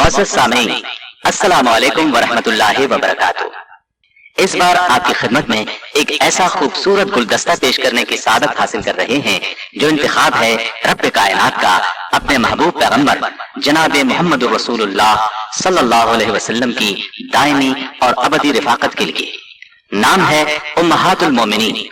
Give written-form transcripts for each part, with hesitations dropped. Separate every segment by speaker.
Speaker 1: मोअज़्ज़ज़ सामीन, अस्सलामु अलैकुम वरहमतुल्लाहि वबरकातुहू। इस बार आपकी खिदमत में एक ऐसा खूबसूरत गुलदस्ता पेश करने की सादत हासिल कर रहे हैं जो इंतखाब है रब्ब कायनात का अपने महबूब पैगंबर जनाब मोहम्मद रसूलुल्लाह सल्लल्लाहु अलैहि वसल्लम की दायमी और अबदी रिफाकत के लिए। नाम है उम्महातुल मोमिनीन।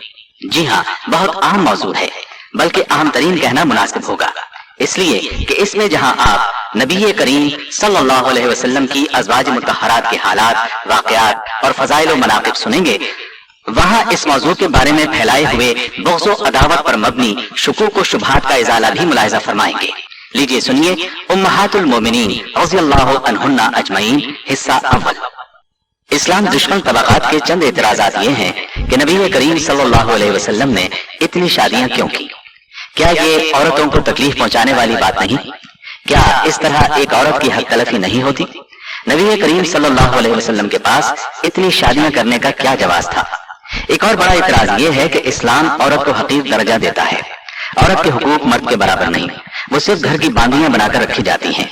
Speaker 1: जी हाँ, बहुत अहम मौजू है, बल्कि अहम तरीन कहना मुनासिब होगा, इसलिए कि इसमें जहां आप नबी करीम सल्लल्लाहु अलैहि वसल्लम की अज़वाज मुतहहरात के हालात, वाक़यात और फ़ज़ाइल व मनाक़िब सुनेंगे, वहां इस मौजू के बारे में फैलाए हुए बुग़्ज़ व अदावत पर मबनी शुकूक व शुबहात का इज़ाला भी मुलाहिज़ा फरमाएंगे। लीजिए सुनिए उम्महातुल मोमिनीन रज़ियल्लाहु अन्हुन्ना अजमईन, हिस्सा अव्वल। इस्लाम दुश्मन तबक़ात के चंद एतराज़ात ये हैं कि नबी करीम सल्लल्लाहु अलैहि वसल्लम ने इतनी शादियां क्यों की? क्या ये औरतों को तकलीफ पहुंचाने वाली बात नहीं? क्या इस तरह एक औरत की हक तलफी नहीं होती? नबी करीम सल्लल्लाहु अलैहि वसल्लम के पास इतनी शादियां करने का क्या जवाज था? एक और बड़ा इतराज ये है कि इस्लाम औरत को हकीर दर्जा देता है। औरत के हुकूक मर्द के बराबर नहीं, वो सिर्फ घर की बांदियां बनाकर रखी जाती हैं।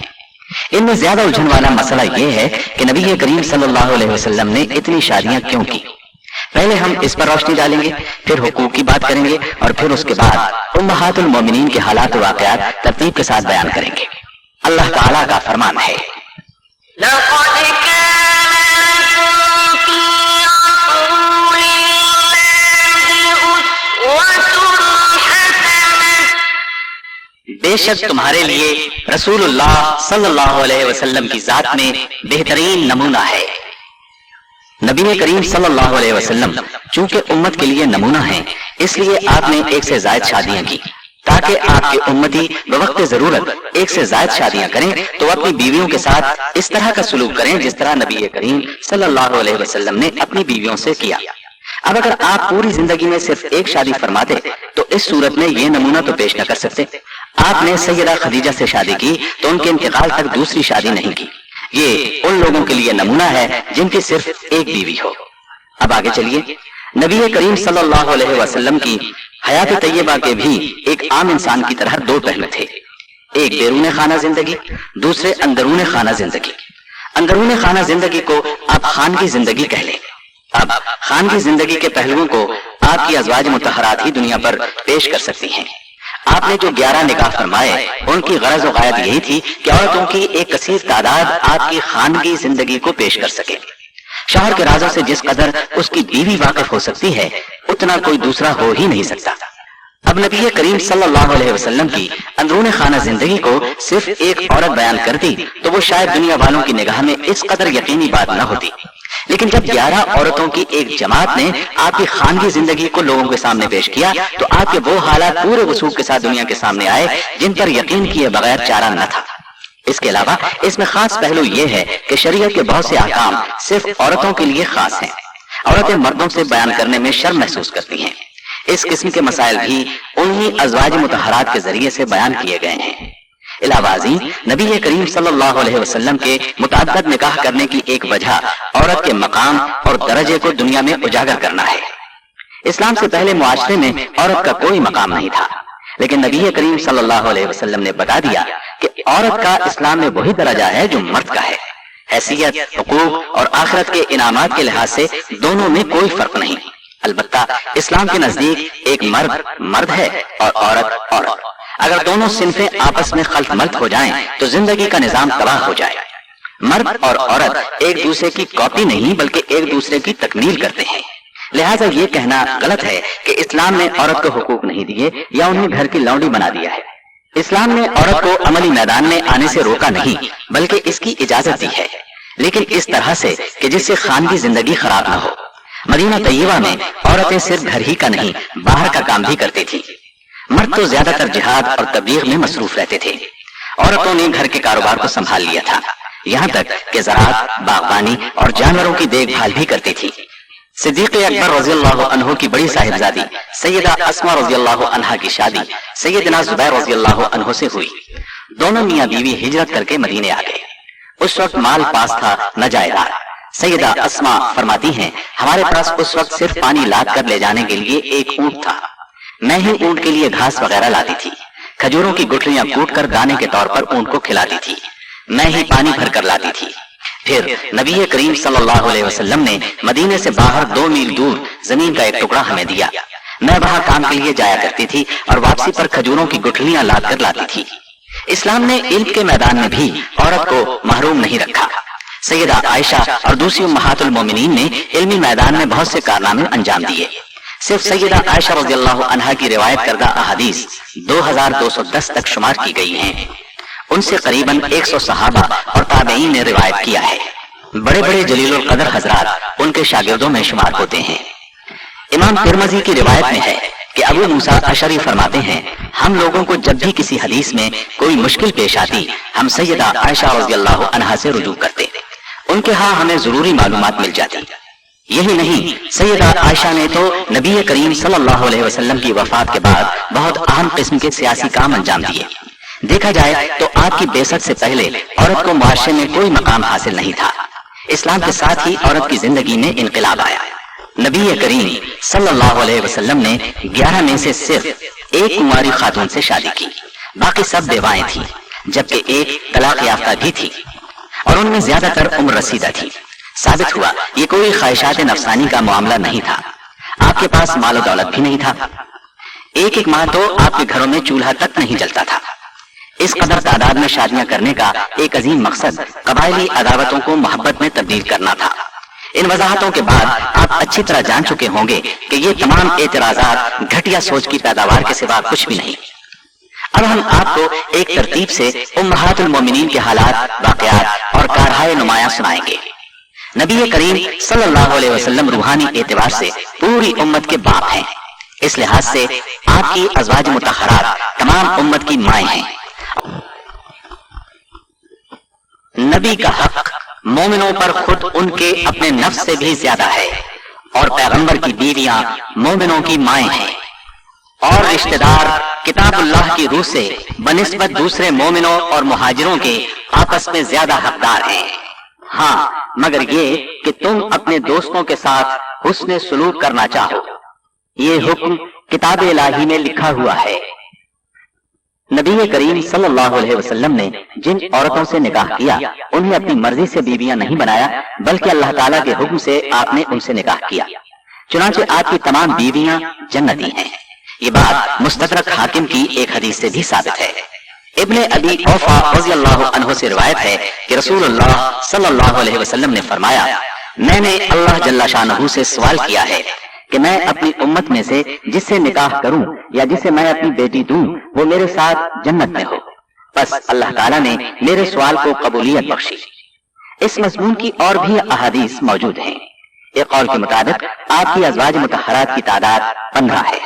Speaker 1: इनमें ज्यादा उलझन वाला मसला ये है कि नबी करीम सल्लल्लाहु अलैहि वसल्लम ने इतनी शादियां क्यों की। पहले हम इस पर रोशनी डालेंगे, फिर हुकूक की बात करेंगे और फिर उसके बाद उम्महातुल मोमिनीन के हालात व वाक़यात तरतीब के साथ बयान करेंगे। अल्लाह ताला का फरमान है, बेशक तुम्हारे लिए रसूलुल्लाह सल्लल्लाहु अलैहि वसल्लम की जात में बेहतरीन नमूना है। नबी करीम सल्लल्लाहु अलैहि वसल्लम चूंकि उम्मत के लिए नमूना है, इसलिए आपने एक से ज्यादा शादियां की ताकि आपके उम्मती बवक्त जरूरत एक से ज्यादा शादियां करें तो अपनी बीवियों के साथ इस तरह का सलूक करें जिस तरह नबी करीम सल्लल्लाहु अलैहि वसल्लम ने अपनी बीवियों से किया। अब अगर आप पूरी जिंदगी में सिर्फ एक शादी फरमाते तो इस सूरत में ये नमूना तो पेश न कर सकते। आपने सैयदा खदीजा से शादी की तो उनके इंतकाल तक दूसरी शादी नहीं की। ये उन लोगों के लिए नमूना है जिनकी सिर्फ एक बीवी हो। अब आगे चलिए, नबी करीम सल्लल्लाहु अलैहि वसल्लम की हयात तैयबा के भी एक आम इंसान की तरह दो पहलू थे, एक बैरून खाना जिंदगी, दूसरे अंदरून खाना जिंदगी। अंदरून खाना जिंदगी को आप खान की जिंदगी कह लें। अब खान की जिंदगी के पहलुओं को आपकी अज़वाज मुतहहरात ही दुनिया पर पेश कर सकती हैं। आपने जो 11 निकाह फरमाए उनकी गरज और गायत यही थी कि औरतों की एक कसीर तादाद आपकी खानगी जिंदगी को पेश कर सके। शौहर के राजों से जिस कदर उसकी बीवी वाकिफ हो सकती है उतना कोई दूसरा हो ही नहीं सकता। अब नबी करीम सल्लल्लाहु अलैहि वसल्लम की अंदरून खाना जिंदगी को सिर्फ एक औरत बयान करती तो वो शायद दुनिया वालों की निगाह में इस कदर यकीनी बात न होती। लेकिन जब 11 औरतों की एक जमात ने आपकी खानगी जिंदगी को लोगों के सामने पेश किया तो आपके वो हालात पूरे वसूख के साथ दुनिया के सामने आए जिन पर यकीन किए बगैर चारा न था। इसके अलावा इसमें खास पहलू यह है कि शरीयत के बहुत से अहकाम सिर्फ औरतों के लिए खास हैं। औरतें मर्दों से बयान करने में शर्म महसूस करती हैं। इस किस्म के मसाइल भी उन्हीं अज़वाज मुतहहरात के जरिए से बयान किए गए हैं। इलावाजी नबी करीम सल्लल्लाहु अलैहि वसल्लम के मुतअद्दिद निकाह करने की एक वजह औरत के मकाम और दर्जे को दुनिया में उजागर करना है। इस्लाम से पहले मुआशरे में औरत का कोई मकाम नहीं था, लेकिन नबी करीम सल्लल्लाहु अलैहि वसल्लम ने बता दिया कि औरत का इस्लाम में वही दर्जा है जो मर्द का है। हैसियत, हुकूक और आखिरत के इनामात के लिहाज से दोनों में कोई फर्क नहीं। अलबत्ता इस्लाम के नजदीक एक मर्द मर्द है और औरत औरत। अगर दोनों सिनफें आपस में खल्त मल्त हो जाएं तो जिंदगी का निजाम तबाह हो जाए। मर्द और औरत एक दूसरे की कॉपी नहीं बल्कि एक दूसरे की तकमील करते हैं। लिहाजा ये कहना गलत है कि इस्लाम ने औरत को हुकूक नहीं दिए या उन्हें घर की लौंडी बना दिया है। इस्लाम ने औरत को अमली मैदान में आने से रोका नहीं बल्कि इसकी इजाजत दी है, लेकिन इस तरह से कि जिससे खान की जिंदगी खराब न हो। मदीना तैयबा में औरतें सिर्फ घर ही का नहीं बाहर का काम भी करती थी। मर्द तो ज्यादातर जिहाद और तबलीग में मसरूफ रहते थे। औरतों ने घर के कारोबार को संभाल लिया था, यहाँ तक कि ज़राअत, बागबानी और जानवरों की देखभाल भी करती थी। सिद्दीक़ अकबर रज़ियल्लाहु अन्हु की बड़ी साहिबजादी सैयदा अस्मा रज़ियल्लाहु अन्हा की शादी सैयदना ज़ुबैर रज़ियल्लाहु अन्हु से हुई। दोनों मियाँ बीवी हिजरत करके मदीने आ गए। उस वक्त माल पास था न जायदाद। सैयदा अस्मा फरमाती हैं, हमारे पास उस वक्त सिर्फ पानी लाद कर ले जाने के लिए एक ऊंट था। मैं ही ऊंट के लिए घास वगैरह लाती थी। खजूरों की गुठलियां कूट कर दाने के तौर पर ऊंट को खिलाती थी। میں ہی پانی بھر کر لاتی تھی۔ پھر نبی کریم صلی اللہ علیہ وسلم نے مدینے سے باہر 2 میل دور زمین کا ایک ٹکڑا ہمیں دیا۔ میں وہاں کام کے لیے جایا کرتی تھی اور واپسی پر کھجوروں کی گٹھلیاں لاد کر لاتی تھی۔ اسلام نے علم کے میدان میں بھی عورت کو محروم نہیں رکھا۔ سیدہ عائشہ اور دوسری امہات المومنین نے علمی میدان میں بہت سے کارنامے انجام دیے۔ صرف سیدہ عائشہ رضی اللہ عنہا کی روایت کردہ احادیث 2210 تک شمار کی گئی ہیں۔ ان سے قریباً 100 صحابہ اور تابعین نے روایت کیا ہے۔ بڑے بڑے جلیل القدر حضرات ان کے شاگردوں میں شمار ہوتے ہیں۔ امام ترمذی کی روایت میں ہے کہ ابو موسیٰ اشعری فرماتے ہیں، ہم لوگوں کو جب بھی کسی حدیث میں کوئی مشکل پیش آتی، ہم سیدہ عائشہ رضی اللہ عنہا سے رجوع کرتے، ان کے ہاں ہمیں ضروری معلومات مل جاتی۔ یہی نہیں، سیدہ عائشہ نے تو نبی کریم صلی اللہ علیہ وسلم کی وفات کے بعد بہت اہم قسم کے سیاسی کام انجام دیے۔ دیکھا جائے تو آپ کی بعثت سے پہلے عورت کو معاشرے میں کوئی مقام حاصل نہیں تھا۔ اسلام کے ساتھ ہی عورت کی زندگی میں انقلاب آیا۔ نبی کریم صلی اللہ علیہ وسلم نے 11 میں سے صرف ایک کماری خاتون سے شادی کی، باقی سب بیوائیں تھیں، جبکہ ایک طلاق یافتہ بھی تھی اور ان میں زیادہ تر عمر رسیدہ تھی۔ ثابت ہوا یہ کوئی خواہشات نفسانی کا معاملہ نہیں تھا۔ آپ کے پاس مال و دولت بھی نہیں تھا، ایک ماہ تو آپ کے گھروں میں چولہا تک نہیں جلتا تھا۔ اس قدر تعداد میں شادیاں کرنے کا ایک عظیم مقصد قبائلی عداوتوں کو محبت میں تبدیل کرنا تھا۔ ان وضاحتوں کے بعد آپ اچھی طرح جان چکے ہوں گے کہ یہ تمام اعتراضات گھٹیا سوچ کی پیداوار کے سوا کچھ بھی نہیں۔ اب ہم آپ کو ایک ترتیب سے امہات المومنین کے حالات، واقعات اور کارہائے نمایاں سنائیں گے۔ نبی کریم صلی اللہ علیہ وسلم روحانی اعتبار سے پوری امت کے باپ ہیں، اس لحاظ سے آپ کی ازواج مطہرات تمام امت کی مائیں ہیں۔ نبی کا حق مومنوں پر خود ان کے اپنے نفس سے بھی زیادہ ہے، اور پیغمبر کی بیویاں مومنوں کی مائیں ہیں، اور رشتہ دار کتاب اللہ کی روح سے بنسبت دوسرے مومنوں اور مہاجروں کے آپس میں زیادہ حقدار ہیں۔ ہاں، مگر یہ کہ تم اپنے دوستوں کے ساتھ حسن سلوک کرنا چاہو، یہ حکم کتاب الہی میں لکھا ہوا ہے۔ نبی کریم صلی اللہ علیہ وسلم نے جن عورتوں سے نکاح کیا انہیں اپنی مرضی سے بیویاں نہیں بنایا، بلکہ اللہ تعالیٰ کے حکم سے آپ نے ان سے نکاح کیا۔ چنانچہ آپ کی تمام بیویاں جنتی ہیں۔ یہ بات مستدرک حاکم کی ایک حدیث سے بھی ثابت ہے۔ ابن ابی اوفا رضی اللہ عنہ سے روایت ہے کہ رسول اللہ صلی اللہ علیہ وسلم نے فرمایا، میں نے اللہ جل شانہ سے سوال کیا ہے کہ میں اپنی امت میں سے جس سے نکاح کروں یا جسے میں اپنی بیٹی دوں وہ میرے ساتھ جنت میں ہو۔ بس اللہ تعالیٰ نے میرے سوال کو قبولیت بخشی۔ اس مضمون کی اور بھی احادیث موجود ہیں۔ ایک قول کے مطابق آپ کی ازواج مطہرات کی تعداد 15 ہے۔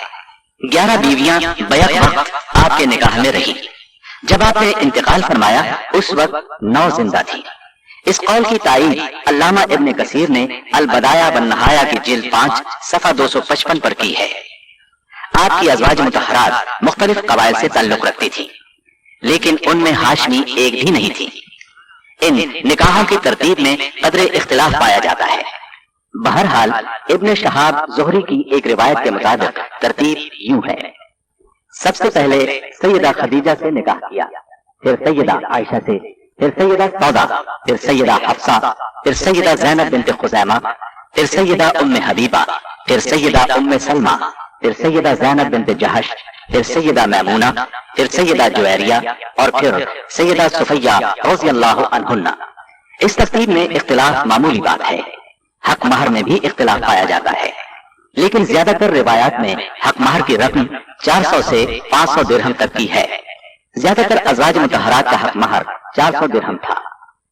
Speaker 1: 11 بیویاں بیک وقت آپ کے نکاح میں رہی۔ جب آپ نے انتقال فرمایا اس وقت 9 زندہ تھی۔ اس قول کی تائید علامہ ابن کثیر نے البدایہ والنہایہ کی جلد 5 صفحہ 255 پر کی ہے۔ آپ کی ازواج مطہرات مختلف قبائل سے تعلق رکھتی تھی، لیکن ان میں ہاشمی ایک بھی نہیں تھی۔ ان نکاحوں کی ترتیب میں قدر اختلاف پایا جاتا ہے۔ بہرحال ابن شہاب زہری کی ایک روایت کے مطابق ترتیب یوں ہے: سب سے پہلے سیدہ خدیجہ سے نکاح کیا، پھر سیدہ عائشہ سے، پھر سیدہ سودا، پھر سیدہ حفصہ، پھر سیدہ زینب بنت خزیمہ، پھر سیدہ ام حبیبہ، پھر سیدہ ام سلمہ، پھر سیدہ زینب بنت جہش، پھر سیدہ میمونہ، پھر سیدہ جویریہ اور پھر سیدہ صفیہ رضی اللہ عنہن۔ اس ترتیب میں اختلاف معمولی بات ہے۔ حق مہر میں بھی اختلاف پایا جاتا ہے، لیکن زیادہ تر روایات میں حق مہر کی رقم 400 سے 500 درہم تک کی ہے۔ زیادہ تر ازواج مطہرات کا حق مہر 400 درہم تھا۔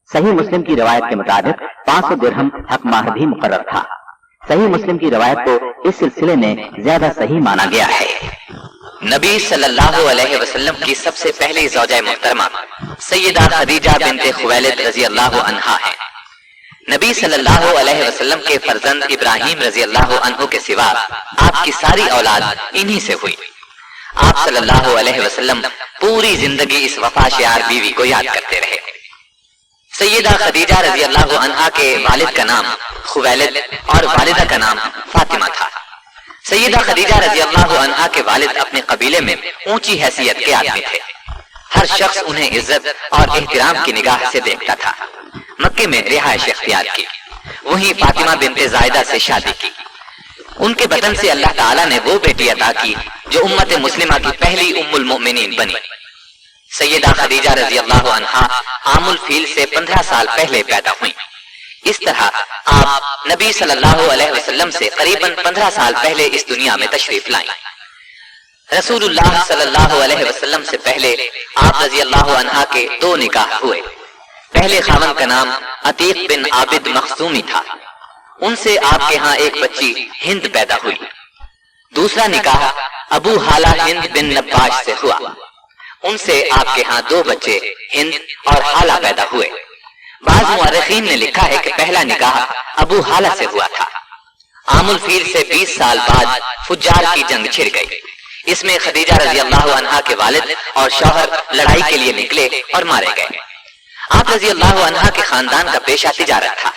Speaker 1: صحیح مسلم کی روایت کے مطابق 500 درہم حق مہر بھی مقرر تھا۔ صحیح مسلم کی روایت کو اس سلسلے میں زیادہ صحیح مانا گیا ہے۔
Speaker 2: نبی صلی اللہ علیہ وسلم کی سب سے پہلی زوجہ محترمہ سیدہ خدیجہ بنت خویلد رضی اللہ عنہا ہے۔ نبی صلی اللہ علیہ وسلم کے فرزند ابراہیم رضی اللہ عنہ کے سوا آپ کی ساری اولاد انہی سے ہوئی۔ آپ صلی اللہ علیہ وسلم پوری زندگی اس وفا شیار بیوی کو یاد کرتے رہے۔ سیدہ خدیجہ رضی اللہ عنہا کے والد کا نام خویلد اور والدہ کا نام فاطمہ تھا۔ سیدہ خدیجہ رضی اللہ عنہا کے والد اپنے قبیلے میں اونچی حیثیت کے آدمی تھے۔ हर शख्स उन्हें इज्जत और एहतराम की निगाह से देखता था। मक्के में रिहाइश इख्तियार की, वहीं फातिमा बिनते जायदा से शादी की। उनके बदन से अल्लाह ताला ने वो बेटी अता की जो उम्मत मुस्लिमा की पहली उम्मुल मोमिनीन बनी। सैयदा खदीजा रजी अल्लाह अन्हा आमुल फील से 15 साल पहले पैदा हुई। इस तरह आप नबी सल्लल्लाहु अलैहि वसल्लम से करीबन 15 साल पहले इस दुनिया में तशरीफ लाई। रसूलुल्लाह सल्लल्लाहु अलैहि वसल्लम से पहले आप रजी अल्लाह अन्हा के 2 निकाह हुए। पहले खामन का नाम अतीक बिन आबिद मखजूमी था, उनसे आपके यहाँ एक बच्ची हिंद पैदा हुई। दूसरा निकाह अबू हाला हिंद बिन नब्बाश से हुआ, उनसे आपके यहाँ 2 बच्चे हिंद और हाला पैदा हुए। बाज़ मुअर्रिखीन ने लिखा है कि पहला निकाह अबू हाला से हुआ था। आमुल फील से 20 साल बाद फुज्जार की जंग छिड़ गई। इसमें खदीजा रजी अल्लाह अन्हा के वालिद और शौहर लड़ाई के लिए निकले और मारे गए। आप रजी अल्लाह अन्हा के खानदान का पेशा तिजारत था।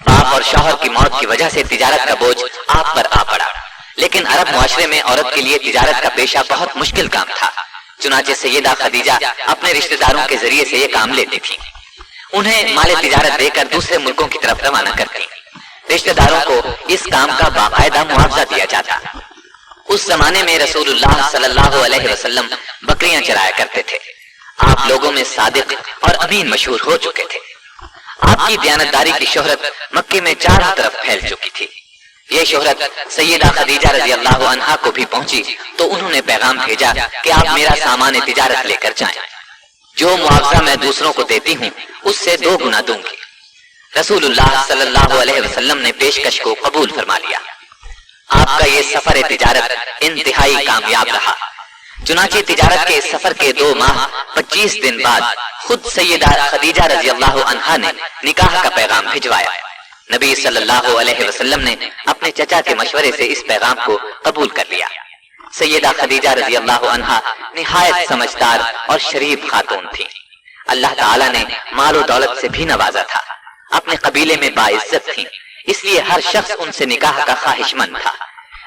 Speaker 2: बाप और शौहर की मौत की वजह से तिजारत का बोझ आप पर आ पड़ा, लेकिन अरब मुआशरे में औरत के लिए तिजारत का पेशा बहुत मुश्किल काम था। चुनाचे सैयदा खदीजा अपने रिश्तेदारों के जरिए से ये काम लेती थी। उन्हें माले तिजारत देकर दूसरे मुल्कों की तरफ रवाना करती। रिश्तेदारों को इस काम का बाकायदा मुआवजा दिया जाता। उस जमाने में रसूलुल्लाह सल्लल्लाहु अलैहि वसल्लम बकरियां चराया करते थे। आप लोगों में सादिक और अमीन मशहूर हो चुके थे। आपकी दयानतदारी की शोहरत मक्के में चारों तरफ फैल चुकी थी। ये शोहरत सैयदा खदीजा रजी अल्लाह अन्हा को भी पहुंची तो उन्होंने पैगाम भेजा कि आप मेरा सामान तिजारत लेकर जाएं। जो मुआवजा मैं दूसरों को देती हूँ उससे 2 गुना दूंगी। रसूलुल्लाह सल्लल्लाहु अलैहि वसल्लम ने पेशकश को कबूल फरमा लिया। आपका ये सफर तिजारत इंतहाई कामयाब रहा। चुनाचे तिजारत के इस सफर के 2 माह 25 दिन बाद खुद सैयदा खदीजा रजी अल्लाह अन्हा ने निकाह का पैगाम भिजवाया। नबी सल्लल्लाहु अलैहि वसल्लम ने अपने चचा के मशवरे से इस पैगाम को कबूल कर लिया। सैयदा खदीजा रजी अल्लाह अन्हा निहायत समझदार और शरीफ खातून थी। अल्लाह ताला ने मालो दौलत से भी नवाजा था। अपने कबीले में बाइज्जत थी, इसलिए हर शख्स उनसे निकाह का ख्वाहिशमंद था।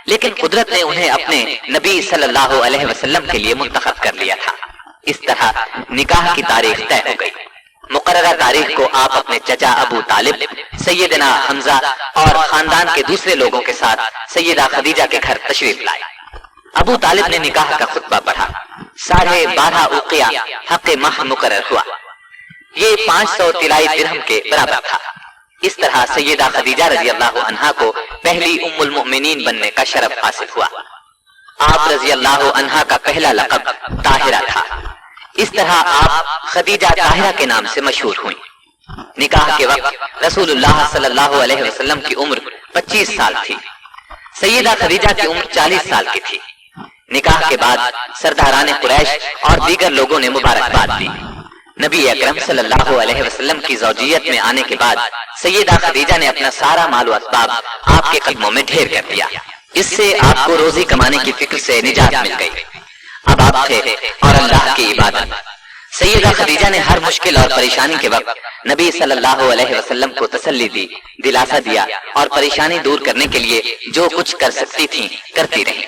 Speaker 2: लेकिन कुदरत ने उन्हें अपने नबी सल्लल्लाहु अलैहि वसल्लम के लिए मुंतखब कर लिया था। इस तरह निकाह की तारीख तय हो गई। मुकर्ररा तारीख को आप अपने चचा अबू तालिब, सैयदना हमजा और खानदान के दूसरे लोगों के साथ सैयदा खदीजा के घर तशरीफ लाए। अबू तालिब ने निकाह का खुतबा पढ़ा। 12.5 उकिया हक़ माह मुकर्रर हुआ। ये 500 तिलाई दिरहम के बराबर था। इस तरह सैयदा खदीजा रजी अल्लाह अन्हा को पहली उम्मुल मोमिनीन बनने का शरफ हासिल हुआ। आप रजी अल्लाह अन्हा का पहला लक़ब ताहिरा था। इस तरह आप खदीजा ताहिरा के नाम से मशहूर हुई। निकाह के वक्त रसूलुल्लाह सल्लल्लाहु अलैहि वसल्लम की उम्र 25 साल थी। सैयदा खदीजा की उम्र 40 साल की थी। निकाह के बाद सरदारान कुरैश और दीगर लोगों ने मुबारकबाद दी। नबी अकरम सल्लल्लाहु अलैहि वसल्लम की ज़ौजियत में आने के बाद सैयदा खदीजा ने अपना सारा माल व असबाब आपके कदमों में ढेर कर दिया। इससे आपको रोजी कमाने की फिक्र से निजात मिल गई। अब आप थे और अल्लाह की इबादत। सैयदा खदीजा ने हर मुश्किल और परेशानी के वक्त नबी सल्लल्लाहु अलैहि वसल्लम को तसल्ली दी, दिलासा दिया और परेशानी दूर करने के लिए जो कुछ कर सकती थी करती रही।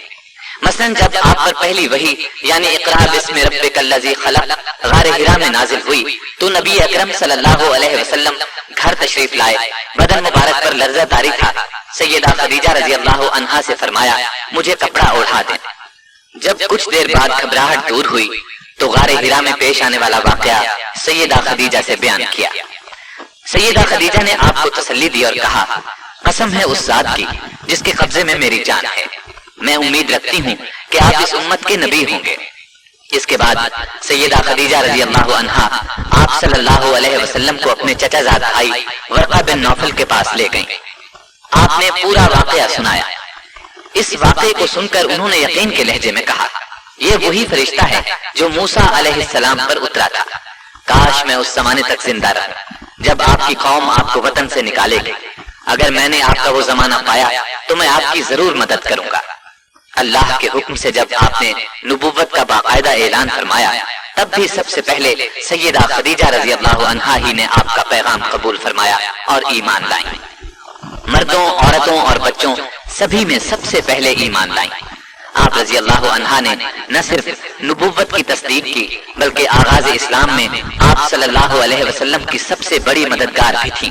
Speaker 2: मसलन जब आप पर पहली वही यानी इक़रा बिस्मि रब्बिकल्लज़ी खलक़ गारे हिरा में नाजिल हुई तो नबी अकरम सल्लल्लाहु अलैहि वसल्लम घर तशरीफ लाए। बदन मुबारक पर लर्ज़ा तारी था। सैयदा खदीजा रज़ी अल्लाह अन्हा से फरमाया, मुझे कपड़ा ओढ़ा दे। जब कुछ देर बाद घबराहट दूर हुई तो गारे हिरा में पेश आने वाला वाक़या सैयदा खदीजा से बयान किया। सैयदा खदीजा ने आपको तसल्ली दी और कहा, कसम है उस ज़ात की जिसके कब्जे में मेरी जान है, मैं उम्मीद रखती हूँ कि आप इस उम्मत के नबी होंगे। इसके बाद सैयदा खदीजा रज़ी अल्लाह अन्हा आप सल्लल्लाहु अलैहि वसल्लम को अपने चचाज़ाद भाई वर्क़ा बिन नौफल के पास ले गईं। आपने पूरा वाक़या सुनाया। इस वाक़े को सुनकर उन्होंने यकीन के लहजे में कहा, ये वही फरिश्ता है जो मूसा अलैहिस्सलाम पर उतरा था। काश मैं उस जमाने तक जिंदा रहूं जब आपकी कौम आपको वतन से निकालेगी। अगर मैंने आपका वो जमाना पाया तो मैं आपकी जरूर मदद करूंगा। अल्लाह के हुक्म से जब आपने नबुव्वत का बाकायदा ऐलान फरमाया तब भी सबसे पहले सैयदा खदीजा रज़ी अल्लाह अन्हा ही ने आपका पैगाम कबूल फरमाया और ईमान लाई। मर्दों, औरतों और बच्चों सभी में सबसे पहले ईमान लाई। آپ رضی اللہ عنہا نے نہ صرف نبوت کی تصدیق کی بلکہ آغاز اسلام میں آپ صلی اللہ علیہ وسلم کی سب سے بڑی مددگار بھی تھی۔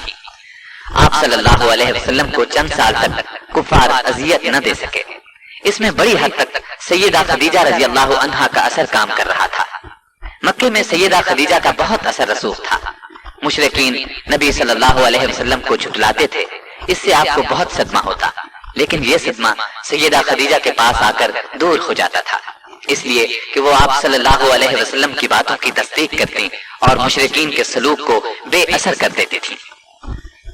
Speaker 2: آپ صلی اللہ علیہ وسلم کو چند سال تک کفار اذیت نہ دے سکے، اس میں بڑی حد تک سیدہ خدیجہ رضی اللہ عنہا کا اثر کام کر رہا تھا۔ مکے میں سیدہ خدیجہ کا بہت اثر رسوخ تھا۔ مشرکین نبی صلی اللہ علیہ وسلم کو جھٹلاتے تھے، اس سے آپ کو بہت صدمہ ہوتا، لیکن یہ صدمہ سیدہ خدیجہ کے پاس آ کر دور ہو جاتا تھا، اس لیے کہ وہ آپ صلی اللہ علیہ وسلم کی باتوں کی تصدیق کرتی اور مشرکین کے سلوک کو بے اثر کر دیتی تھی۔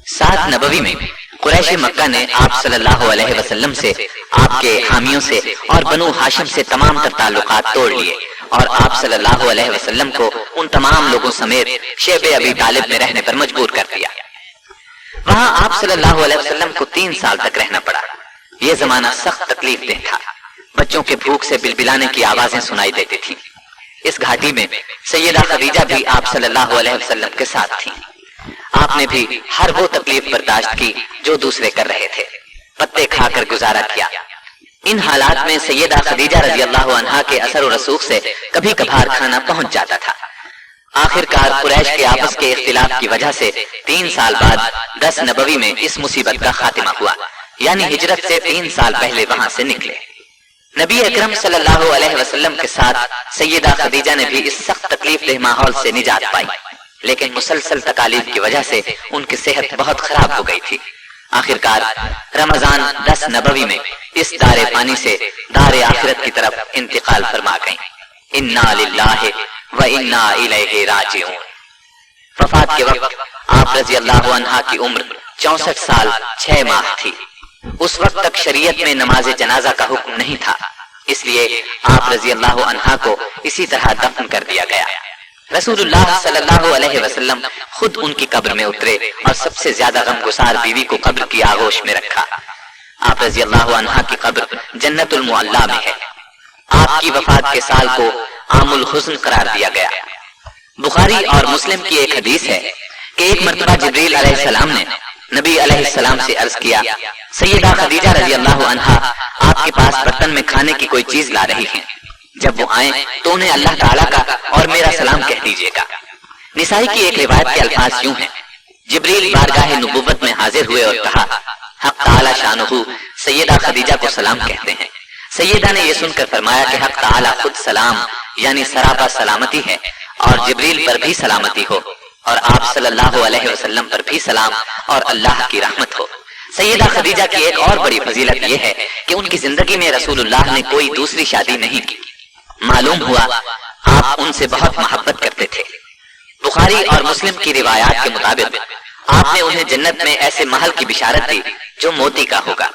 Speaker 2: سات نبوی میں قریش مکہ نے آپ صلی اللہ علیہ وسلم سے، آپ کے حامیوں سے اور بنو ہاشم سے تمام تر تعلقات توڑ لیے اور آپ صلی اللہ علیہ وسلم کو ان تمام لوگوں سمیت شیب ابی طالب میں رہنے پر مجبور کر دیا۔ وہاں آپ صلی اللہ علیہ وسلم کو 3 سال تک رہنا پڑا۔ یہ زمانہ سخت تکلیف دہ تھا، بچوں کے بھوک سے بلبلانے کی آوازیں سنائی دیتی تھیں۔ اس گھاٹی میں سیدہ خدیجہ بھی آپ صلی اللہ علیہ وسلم کے ساتھ تھیں۔ آپ نے بھی ہر وہ تکلیف برداشت کی جو دوسرے کر رہے تھے، پتے کھا کر گزارا کیا۔ ان حالات میں سیدہ خدیجہ رضی اللہ عنہا کے اثر و رسوخ سے کبھی کبھار کھانا پہنچ جاتا تھا۔ آخر کار قریش کے آپس کے اختلاف کی وجہ سے 3 سال بعد 10 نبوی میں اس مصیبت کا خاتمہ ہوا، یعنی ہجرت سے 3 سال پہلے وہاں سے نکلے۔ نبی اکرم صلی اللہ علیہ وسلم کے ساتھ سیدہ خدیجہ نے بھی اس سخت تکلیف دہ ماحول سے نجات پائی، لیکن مسلسل تکالیف کی وجہ سے ان کی صحت بہت خراب ہو گئی تھی۔ آخر کار رمضان 10 نبوی میں اس دار پانی سے دار آخرت کی طرف انتقال فرما گئیں۔ انا للہ و انا الیہ راجعون۔ وفات کے وقت آپ رضی اللہ عنہا کی عمر 64 سال 6 ماہ تھی۔ اس وقت تک شریعت میں نماز جنازہ کا حکم نہیں تھا، اس لیے آپ رضی اللہ عنہا کو اسی طرح دفن کر دیا گیا۔ رسول اللہ صلی اللہ علیہ وسلم خود ان کی قبر میں اترے اور سب سے زیادہ غمگسار بیوی کو قبر کی آغوش میں رکھا۔ آپ رضی اللہ عنہا کی قبر جنت المعلا میں ہے۔ آپ کی وفات کے سال کو عام الحزن قرار دیا گیا۔ بخاری اور مسلم کی ایک حدیث ہے کہ ایک مرتبہ جبریل علیہ السلام نے نبی علیہ السلام سے عرض کیا، سیدہ خدیجہ رضی اللہ عنہا آپ کے پاس برتن میں کھانے کی کوئی چیز لا رہی ہیں، جب وہ آئیں تو انہیں اللہ تعالیٰ کا اور میرا سلام کہہ دیجیے گا۔ نسائی کی ایک روایت کے الفاظ یوں ہیں، جبریل بارگاہ نبوت میں حاضر ہوئے اور کہا، حق تعالی شانہ سیدہ خدیجہ کو سلام کہتے ہیں۔ سیدہ نے یہ سن کر فرمایا کہ حق تعالی خود سلام یعنی سراپا سلامتی ہے، اور جبریل پر بھی سلامتی ہو، اور آپ صلی اللہ علیہ وسلم پر بھی سلام اور اللہ کی رحمت ہو۔ سیدہ خدیجہ کی ایک اور بڑی فضیلت یہ ہے کہ ان کی زندگی میں رسول اللہ نے کوئی دوسری شادی نہیں کی۔ معلوم ہوا آپ ان سے بہت محبت کرتے تھے۔ بخاری اور مسلم کی روایات کے مطابق آپ نے انہیں جنت میں ایسے محل کی بشارت دی جو موتی کا ہوگا،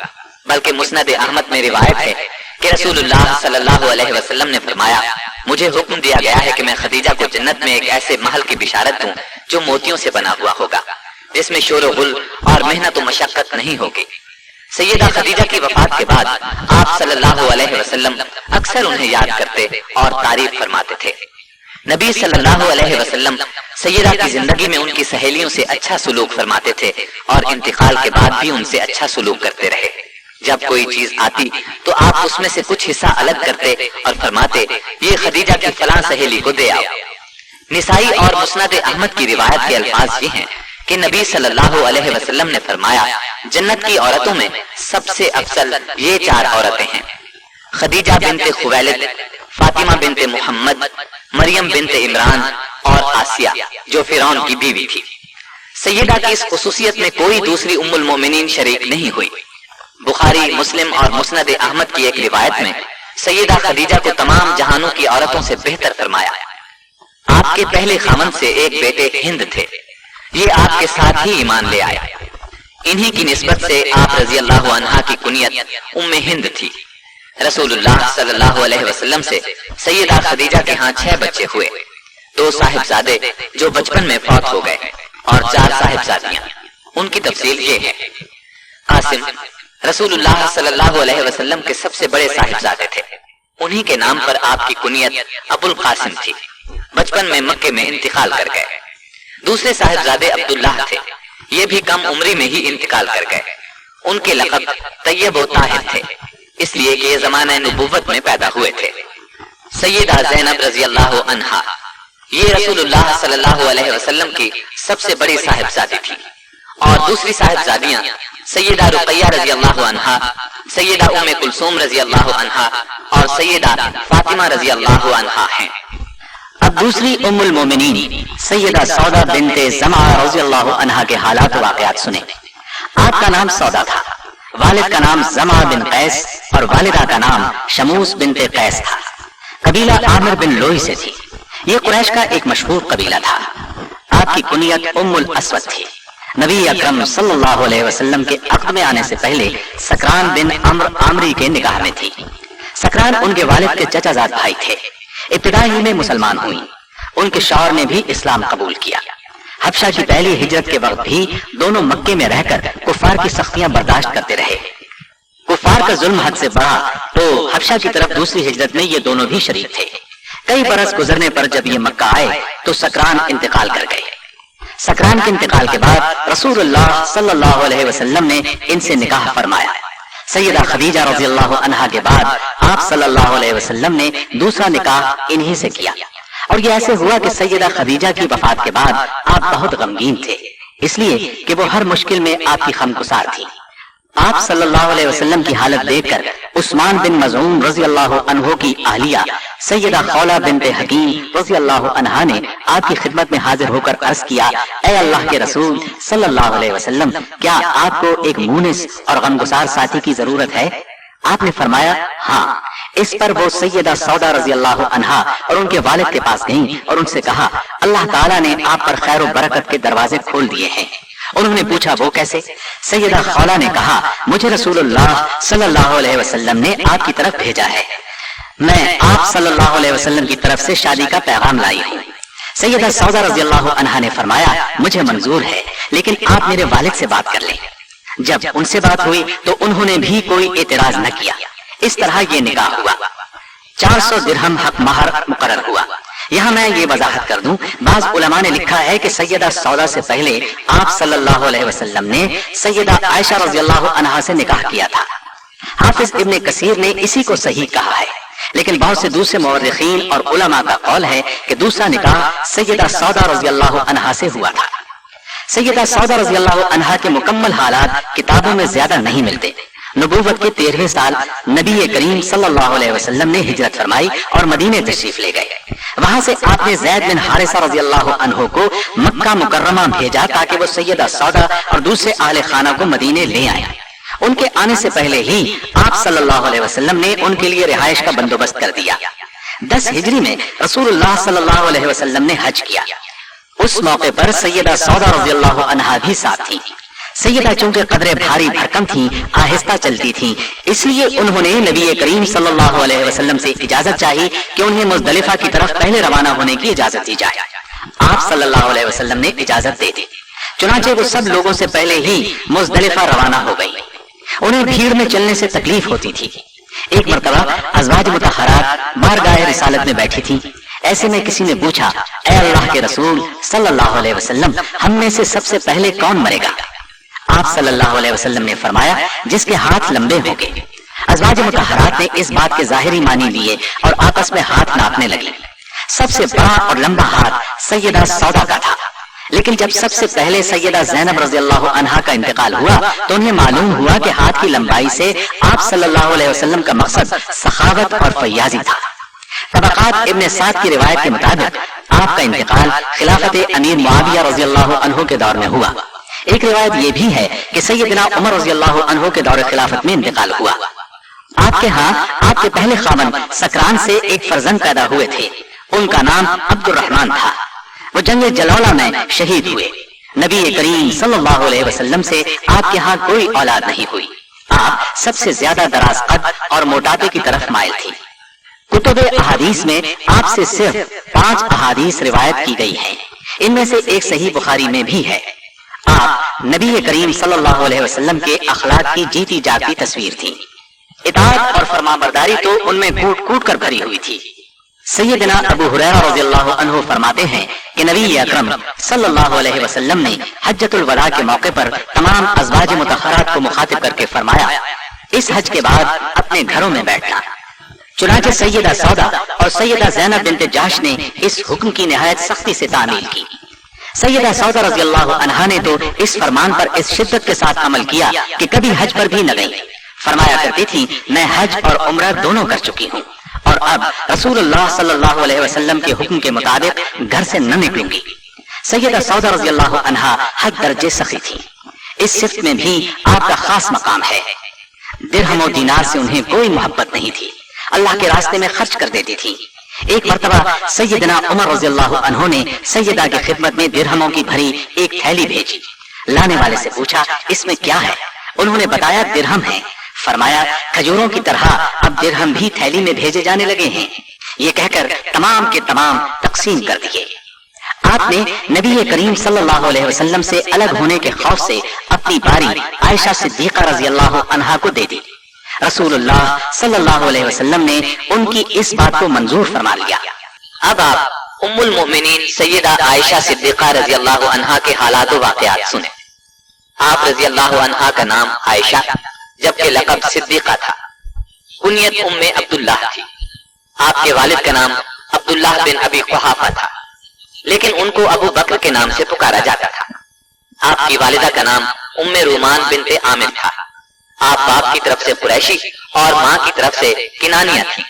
Speaker 2: بلکہ مسند احمد میں روایت ہے کہ رسول اللہ صلی اللہ علیہ وسلم نے فرمایا، مجھے حکم دیا گیا ہے کہ میں خدیجہ کو جنت میں ایک ایسے محل کی بشارت دوں جو موتیوں سے بنا ہوا ہوگا، جس میں شور و غل اور محنت و مشقت نہیں ہوگی۔ سیدہ خدیجہ کی وفات کے بعد آپ صلی اللہ علیہ وسلم اکثر انہیں یاد کرتے اور تعریف فرماتے تھے۔ نبی صلی اللہ علیہ وسلم سیدہ کی زندگی میں ان کی سہیلیوں سے اچھا سلوک فرماتے تھے اور انتقال کے بعد بھی ان سے اچھا سلوک کرتے رہے۔ جب کوئی چیز آتی تو آپ اس میں سے کچھ حصہ الگ کرتے اور فرماتے، یہ خدیجہ کی فلاں سہیلی کو دے آؤ۔ نسائی اور مسند احمد کی روایت کے الفاظ یہ ہیں کہ نبی صلی اللہ علیہ وسلم نے فرمایا، جنت کی عورتوں میں سب سے افضل یہ 4 عورتیں ہیں، خدیجہ بنت خویلد، فاطمہ بنت محمد، مریم بنت عمران اور آسیہ جو فرعون کی بیوی تھی۔ سیدہ کی اس خصوصیت میں کوئی دوسری ام المومنین شریک نہیں ہوئی۔ بخاری، مسلم اور مسند احمد کی ایک روایت میں سیدہ خدیجہ کو تمام جہانوں کی عورتوں سے بہتر فرمایا۔ آپ کے پہلے خاوند سے ایک بیٹے ہند تھے، یہ آپ کے ساتھ ہی ایمان لے آیا۔ انہی کی نسبت سے آپ رضی اللہ عنہا کی کنیت ام ہند تھی۔ رسول اللہ صلی اللہ علیہ وسلم سے سیدہ خدیجہ کے ہاں 6 بچے ہوئے، 2 صاحبزادے جو بچپن میں فوت ہو گئے اور 4 صاحبزادیاں۔ ان کی تفصیل یہ ہے، قاسم رسول اللہ صلی اللہ علیہ وسلم کے سب سے بڑے صاحبزادے تھے، انہی کے نام پر آپ کی کنیت ابو القاسم تھی۔ بچپن میں مکے میں انتقال کر گئے۔ دوسرے صاحبزادے عبداللہ تھے، یہ بھی کم عمری میں ہی انتقال کر گئے۔ ان کے لقب طیب و طاہر تھے۔ इसलिए कि ये जमाना नबूवत में पैदा हुए थे। सैयदा ज़ैनब रजी अल्लाह अन्हा ये रसूलुल्लाह सल्लल्लाहु अलैहि वसल्लम की सबसे बड़ी साहिबजादी थी, और दूसरी साहिबजादियां सैयदा रुकैया रजी अल्लाह अन्हा, सैयदा उम्मे कुलसूम रजी अल्लाह अन्हा और सैयदा फातिमा रजी अल्लाह अन्हा हैं।
Speaker 1: अब दूसरी उम्मुल मोमिनीन सैयदा सौदा बिनते ज़मा रज़ी अल्लाह अन्हा के हालात वाक़यात सुने। आपका नाम सौदा था, वालिद का नाम ज़मा बिन कैस और वालिदा का नाम शमूस बिनते कैस था। कबीला आमिर बिन लोई से थी। ये कुरैश का एक मशहूर कबीला था। आपकी कुनियत उम्मुल असवद थी। नबी अकरम सल्लल्लाहु अलैहि वसल्लम के अक़द में आने से पहले सकरान बिन अम्र आमरी के निगाह में थी। सकरान उनके वालिद के चचाजाद भाई थे। इब्तिदाई में मुसलमान हुई। उनके शौहर ने भी इस्लाम कबूल किया। हबशा की पहली हिजरत के वक्त भी दोनों मक्के में रहकर कुफार की सख्तियां बर्दाश्त करते रहे। कुफार का जुल्म हद से बढ़ा तो हबशा की तरफ दूसरी हिजरत में ये दोनों भी शरीक थे। कई बरस गुजरने पर जब ये मक्का आए तो सकरान इंतकाल कर गए। सकरान के इंतकाल के बाद रसूलुल्लाह सल्लल्लाहु अलैहि वसल्लम ने इनसे निकाह फरमाया। सैयदा खदीजा रज़ी अल्लाह अन्हा के बाद आप सल्लल्लाहु अलैहि वसल्लम ने दूसरा निकाह इन्हीं से किया। और ये ऐसे हुआ कि सैयदा खदीजा की वफात के बाद आप बहुत गमगीन थे, इसलिए कि वो हर मुश्किल में आपकी खमगुसार थी। आप सल्लल्लाहु अलैहि वसल्लम की हालत देखकर उस्मान बिन मज़ऊन रज़ी अल्लाह अन्हु की आहलिया सैयदा खौला बिनते हकीम रज़ी अल्लाह अन्हा ने आपकी खिदमत में हाजिर होकर अर्ज किया, ऐ अल्लाह के रसूल सल्लल्लाहु अलैहि वसल्लम, क्या आपको एक मुनिस और गमगुसार साथी की जरूरत है? आपने फरमाया, हाँ। इस पर वो सैयदा सौदा रज़ी अल्लाह अन्हा और उनके वालिद के पास गईं और उनसे कहा, अल्लाह ताला ने आप पर खैर और बरकत के दरवाजे खोल दिए हैं। उन्होंने पूछा, वो कैसे? सैयदा खौला ने कहा, मुझे रसूलुल्लाह सल्लल्लाहु अलैहि वसल्लम ने आपकी तरफ भेजा है। मैं आप सल्लल्लाहु अलैहि वसल्लम की तरफ से शादी का पैगाम लाई हूँ। सैयदा सौदा रज़ी अल्लाह अन्हा ने फरमाया, मुझे मंजूर है, लेकिन आप मेरे वालिद से बात कर लें। जब उनसे बात हुई तो उन्होंने भी कोई एतराज न किया। इस तरह ये निकाह हुआ। 400 दिरहम हक महर मुकर्रर हुआ। यहाँ मैं ये वजाहत कर दूं, बाज़ उलमा ने लिखा है कि सैयदा सौदा से पहले आप सल्लल्लाहु अलैहि वसल्लम ने सैयदा आयशा रज़ी अल्लाह अन्हा से निकाह किया था। हाफिज इब्ने कसीर ने इसी को सही कहा है, लेकिन बहुत से दूसरे मुअर्रिखीन और उलमा का कौल है कि दूसरा निकाह सैयदा सौदा रज़ी अल्लाह अन्हा से हुआ था। सैयदा सौदा रज़ी अल्लाह अन्हा के मुकम्मल हालात किताबों में ज्यादा नहीं मिलते। नबूवत के 13वें साल नबी करीम सल्लल्लाहु अलैहि वसल्लम ने हिजरत फरमाई और मदीने तशरीफ ले गए। वहां से आपने ज़ैद बिन हारिसा रज़ी अल्लाह अन्हु को मक्का मुकर्रमा भेजा ताकि वो सैयदा सौदा और दूसरे आले खाना को मदीने ले आए। उनके आने से पहले ही आप सल्लल्लाहु अलैहि वसल्लम ने उनके लिए रिहाइश का बंदोबस्त कर दिया। 10 हिजरी में रसूलुल्लाह सल्लल्लाहु अलैहि वसल्लम ने हज किया। उस मौके पर सैयदा सौदा रज़ी अल्लाह अन्हा भी साथ थी। सैयदा चूंकि कदरे भारी भरकम थी, आहिस्ता चलती थी, इसलिए उन्होंने नबी करीम सल्लल्लाहु अलैहि वसल्लम से इजाजत चाही कि उन्हें मुज़दलिफा की तरफ पहले रवाना होने की इजाजत दी जाए। आप सल्लल्लाहु अलैहि वसल्लम ने इजाजत दे दी। चुनांचे वो सब लोगों से पहले ही मुज़दलिफा रवाना हो गई। उन्हें भीड़ में चलने से तकलीफ होती थी। एक मरतबा अज़वाज मुतहहरात बारगाह रिसालत में बैठी थी। ऐसे में किसी ने पूछा, ऐ अल्लाह के रसूल सल्लल्लाहु अलैहि वसल्लम, हम में से सबसे पहले कौन मरेगा? आप सल्लल्लाहु अलैहि वसल्लम ने फरमाया, जिसके हाथ लंबे होंगे। अज़वाज मुतहहरात ने इस बात के ज़ाहिरी मानी लिए और आपस में हाथ नापने लगी। सबसे बड़ा और लंबा हाथ सैयदा सौदा का था, लेकिन जब सबसे पहले सैयदा ज़ैनब रज़ी अल्लाह अन्हा का इंतकाल हुआ तो उन्हें मालूम हुआ कि हाथ की लंबाई से आप सल्लल्लाहु अलैहि वसल्लम का मकसद सखावत और फैयाजी था। तबक़ात इब्ने साद की रिवायत के मुताबिक आपका इंतकाल खिलाफत अमीर मुआविया रज़ी अल्लाह अन्हु के दौर में हुआ। एक रिवायत ये भी है कि सैयदना उमर रज़ी अल्लाह अन्हु के दौर खिलाफत में इंतकाल हुआ। आपके यहाँ आपके पहले खावंद सकरान से एक फर्जंद पैदा हुए थे। उनका नाम अब्दुर्रहमान था। वो जंग जलौला में शहीद हुए। नबी करीम सल्लल्लाहु अलैहि वसल्लम से आपके यहाँ कोई औलाद नहीं हुई। आप सबसे ज्यादा दराज कद और मोटापे की तरफ माइल थी। कुतुब अहादीस में आपसे सिर्फ 5 अहादीस रिवायत की गई है। इनमें से एक सही बुखारी में भी है। आप नबी करीम सल्लल्लाहु अलैहि वसल्लम के अखलाक की जीती जागती तस्वीर थी। इताअत और फरमाबरदारी तो उनमें कूट कूट कर भरी हुई थी। सैयदना अबू हुरैरा रज़ियल्लाहु अन्हु फरमाते हैं कि नबी अकरम सल्लल्लाहु अलैहि वसल्लम ने हज्जतुल वदा के मौके पर तमाम अज़वाज मुतहहरात को मुखातिब करके फरमाया, इस हज के बाद अपने घरों में बैठना। चुनांचे सैयदा सौदा और सैयदा ज़ैनब बिन्त जहश ने इस हुक्म की निहायत सख्ती से तामील की। सैयदा सौदा रज़ी अल्लाह अन्हा ने तो इस फरमान पर इस शिद्दत के साथ अमल किया कि कभी हज पर भी न गई। फरमाया करती थी, मैं हज और उम्रा दोनों कर चुकी हूँ और अब रसूलुल्लाह सल्लल्लाहु अलैहि वसल्लम के हुक्म के मुताबिक घर से न निकलूंगी। सैयदा सौदा रज़ी अल्लाह अन्हा हद दर्जे सखी थी। इस सिफ्त में भी आपका खास मकाम है। दिरहम और दीनार से उन्हें कोई मोहब्बत नहीं थी, अल्लाह के रास्ते में खर्च कर देती थी। एक मर्तबा सैयदना उमर रज़ियल्लाहु अन्हु ने सैयदा की खिदमत में दिरहमों की भरी एक थैली भेजी। लाने वाले से पूछा, इसमें क्या है? उन्होंने बताया, दिरहम है। फरमाया, खजूरों की तरह अब दिरहम भी थैली में भेजे जाने लगे हैं। ये कहकर तमाम के तमाम तकसीम कर दिए। आपने नबी करीम सल्लल्लाहु अलैहि वसल्लम से अलग होने के खौफ से अपनी बारी आयशा सिद्दीक़ा रज़ियल्लाहु अन्हा को दे दी। रसूलुल्लाह सल्लल्लाहु अलैहि वसल्लम ने उनकी इस बात को मंजूर फरमा लिया।
Speaker 2: अब आप उम्मुल मोमिनीन सैयदा आयशा सिद्दीक़ा रज़ियल्लाहु अन्हा के हालात व वाक़यात सुने। आप रज़ियल्लाहु अन्हा का नाम आयशा जबकि लक़ब सिद्दीक़ा था। कुनियत उम्मे अब्दुल्लाह थी। आपके वालिद का नाम अब्दुल्लाह बिन अबी कुहाफा था, लेकिन उनको अबू बकर के नाम से पुकारा जाता था। आपकी वालिदा का नाम उम्मे रूमान बिनते आमिर था। आप बाप की तरफ से कुरैशी और माँ की तरफ से किनानिया थी।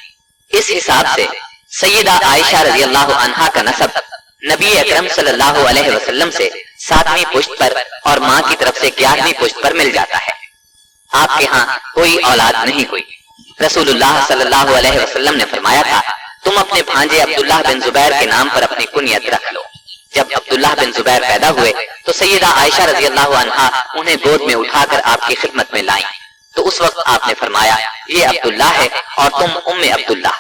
Speaker 2: इस हिसाब से सैयदा आयशा रज़ियल्लाहु अन्हा का नसब नबी अकरम सल्लल्लाहु अलैहि वसल्लम से 7वीं पुश्त पर और माँ की तरफ से 11वीं पुश्त पर मिल जाता है। आपके यहाँ कोई औलाद नहीं हुई। रसूलुल्लाह सल्लल्लाहु अलैहि वसल्लम ने फरमाया था, तुम अपने भांजे अब्दुल्लाह बिन जुबैर के नाम पर अपनी कुनियत रख लो। जब अब्दुल्लाह बिन जुबैर पैदा हुए तो सैयदा आयशा रज़ियल्लाहु अन्हा उन्हें गोद में उठाकर आपकी खिदमत में लाई। तो उस वक्त आपने फरमाया, ये अब्दुल्लाह है और तुम उम्मे अब्दुल्लाह।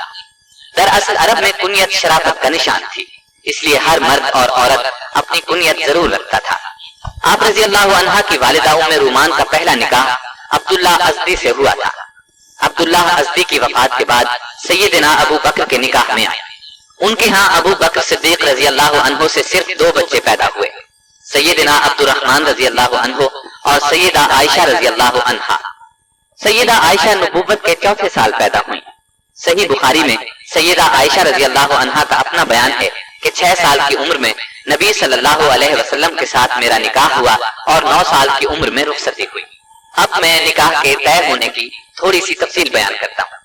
Speaker 2: दरअसल अरब में कुनियत शराफत का निशान थी, इसलिए हर मर्द और औरत अपनी कुनियत जरूर रखता था। आप रज़ियल्लाहु अन्हा की वालिदा उम्मे रूमान का पहला निकाह अब्दुल्लाह अज़दी से हुआ था। अब्दुल्लाह अज़दी की वफात के बाद सैयदना अबू बकर के निकाह में आए। उनके यहाँ अबू बकर सिद्दीक रज़ियल्लाहु अन्हु से सिर्फ 2 बच्चे पैदा हुए, सैयदना अब्दुर्रहमान रज़ियल्लाहु अन्हु और सैयदा आयशा रज़ियल्लाहु अन्हा। सैयदा आयशा नबुव्वत के 4थे साल पैदा हुई। सही बुखारी में सैयदा आयशा रज़ियल्लाहु अन्हा का अपना बयान है कि 6 साल की उम्र में नबी सल्लल्लाहु अलैहि वसल्लम के साथ मेरा निकाह हुआ और 9 साल की उम्र में रुखसती हुई। अब मैं निकाह के तय होने की थोड़ी सी तफसील बयान करता हूँ।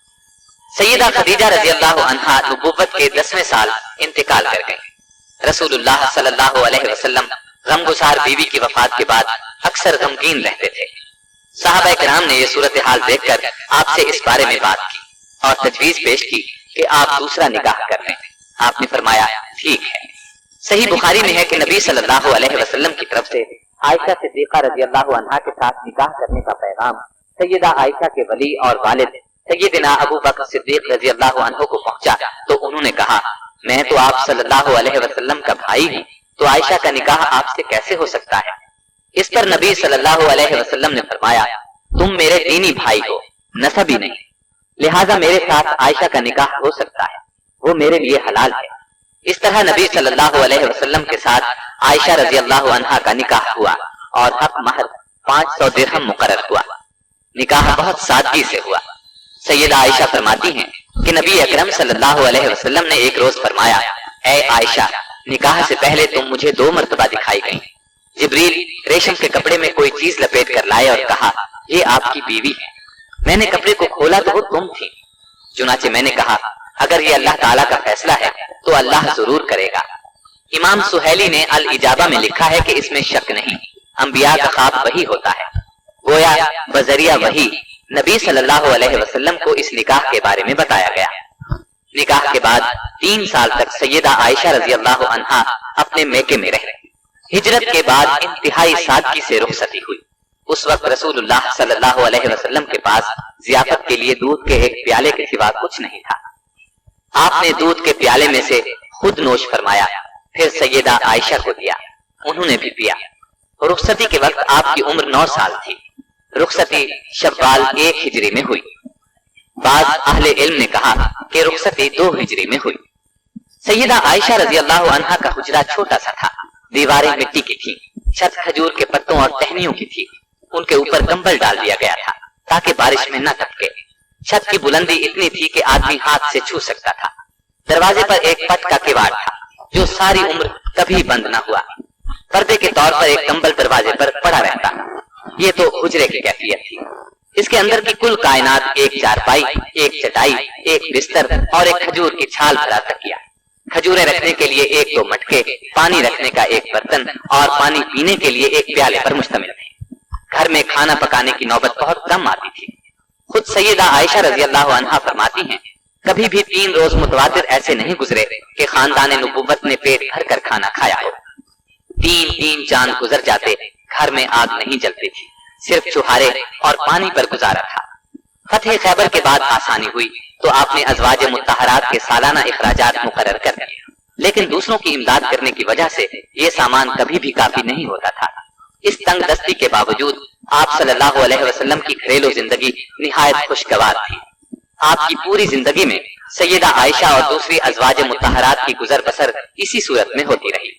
Speaker 2: सैयदा खदीजा रज़ियल्लाहु अन्हा नबुव्वत के 10वें साल इंतकाल कर गईं। रसूलुल्लाह सल्लल्लाहु अलैहि वसल्लम गमगुसार बीवी की वफात के बाद अक्सर गमगीन रहते थे। सहाबा किराम ने यह सूरत हाल देखकर आपसे इस बारे में बात की और तजवीज पेश की कि आप दूसरा निकाह कर लें। आपने फरमाया, ठीक है। सही बुखारी में है कि नबी सल्लल्लाहु अलैहि वसल्लम की तरफ से आयशा सिद्दीक़ा रज़ियल्लाहु अन्हा के साथ निकाह करने का पैगाम सैयदा आयशा के वली और वालिद सैयदना अबू बकर सिद्दीक रज़ियल्लाहु अन्हु को पहुंचा तो उन्होंने कहा, मैं तो आप सल्लल्लाहु अलैहि वसल्लम का भाई हूँ, तो आयशा का निकाह आपसे कैसे हो सकता है? इस पर नबी सल्लल्लाहु अलैहि वसल्लम ने फरमाया, तुम मेरे दीनी भाई हो, नसबी नहीं, लिहाजा मेरे साथ आयशा का निकाह हो सकता है, वो मेरे लिए हलाल है। इस तरह नबी सल्लल्लाहु अलैहि वसल्लम के साथ आयशा रज़ियल्लाहु अन्हा का निकाह हुआ और हक महर 500 दिरहम मुकर्रर हुआ। निकाह बहुत सादगी से हुआ। सैयदा आयशा फरमाती हैं कि नबी अकरम सल्लल्लाहु अलैहि वसल्लम ने एक रोज फरमाया, ऐ आयशा, निकाह से पहले तुम मुझे 2 मर्तबा दिखाई गई। जिब्रील रेशम के कपड़े में कोई चीज लपेट कर लाए और कहा, ये आपकी बीवी है। मैंने कपड़े को खोला तो वो तुम थी। चुनाचे मैंने कहा, अगर ये अल्लाह ताला का फैसला है तो अल्लाह जरूर करेगा। इमाम सुहैली ने अल इजाबा में लिखा है कि इसमें शक नहीं, अंबिया का ख्वाब वही होता है। गोया बजरिया वही नबी सल्लल्लाहु अलैहि वसल्लम को इस निकाह के बारे में बताया गया। निकाह के बाद 3 साल तक सैयदा आयशा रज़ियल्लाहु अन्हा अपने मेके में रहे। हिजरत के बाद इंतहाई सादगी से रुखसती हुई। उस वक्त रसूलुल्लाह सल्लल्लाहु अलैहि वसल्लम के पास जियाफत के लिए दूध के एक प्याले के सिवा कुछ नहीं था। आपने दूध के प्याले में से खुद नोश फरमाया, फिर सैयदा आयशा को दिया, उन्होंने भी पिया। रुखसती के वक्त आपकी उम्र 9 साल थी। रुखसती शव्वाल 1 हिजरी में हुई। बाज़ अहले इल्म ने कहा कि रुखसती 2 हिजरी में हुई। सैयदा आयशा रज़ियल्लाहु अन्हा का हुजरा छोटा सा था। दीवारें मिट्टी की थी, छत खजूर के पत्तों और टहनियों की थी। उनके ऊपर कंबल डाल दिया गया था ताकि बारिश में न टपके। छत की बुलंदी इतनी थी कि आदमी हाथ से छू सकता था। दरवाजे पर एक पट का किवाड़ था जो सारी उम्र कभी बंद न हुआ। पर्दे के तौर पर एक कंबल दरवाजे पर पड़ा रहता। ये तो हुजरे की कैफियत थी। इसके अंदर की कुल कायनात एक चारपाई, एक चटाई, एक बिस्तर और एक खजूर की छाल भरा तकिया, खजूरें रखने के लिए एक दो मटके, पानी रखने का एक बर्तन और पानी पीने के लिए एक प्याले पर मुश्तमिल थे। घर में खाना पकाने की नौबत बहुत कम आती थी। खुद सैयदा आयशा रजी अल्लाह अन्हा फरमाती हैं, कभी भी 3 रोज मुतवातिर ऐसे नहीं गुजरे कि खानदान नबुव्वत ने पेट भर कर खाना खाया हो। 3 चांद गुजर जाते, घर में आग नहीं जलती थी, सिर्फ चुहारे और पानी पर गुजारा था। फतह खैबर के बाद आसानी हुई तो आपने अज़वाज मुत्तहरात के सालाना इखराजात मुकर्रर कर दिए, लेकिन दूसरों की इमदाद करने की वजह से ये सामान कभी भी काफी नहीं होता था। इस तंग दस्ती के बावजूद आप सल्लल्लाहु अलैहि वसल्लम की घरेलू जिंदगी निहायत खुशगवार थी। आपकी पूरी जिंदगी में सैयदा आयशा और दूसरी अज़वाज मुत्तहरात की गुजर बसर इसी सूरत में होती रही।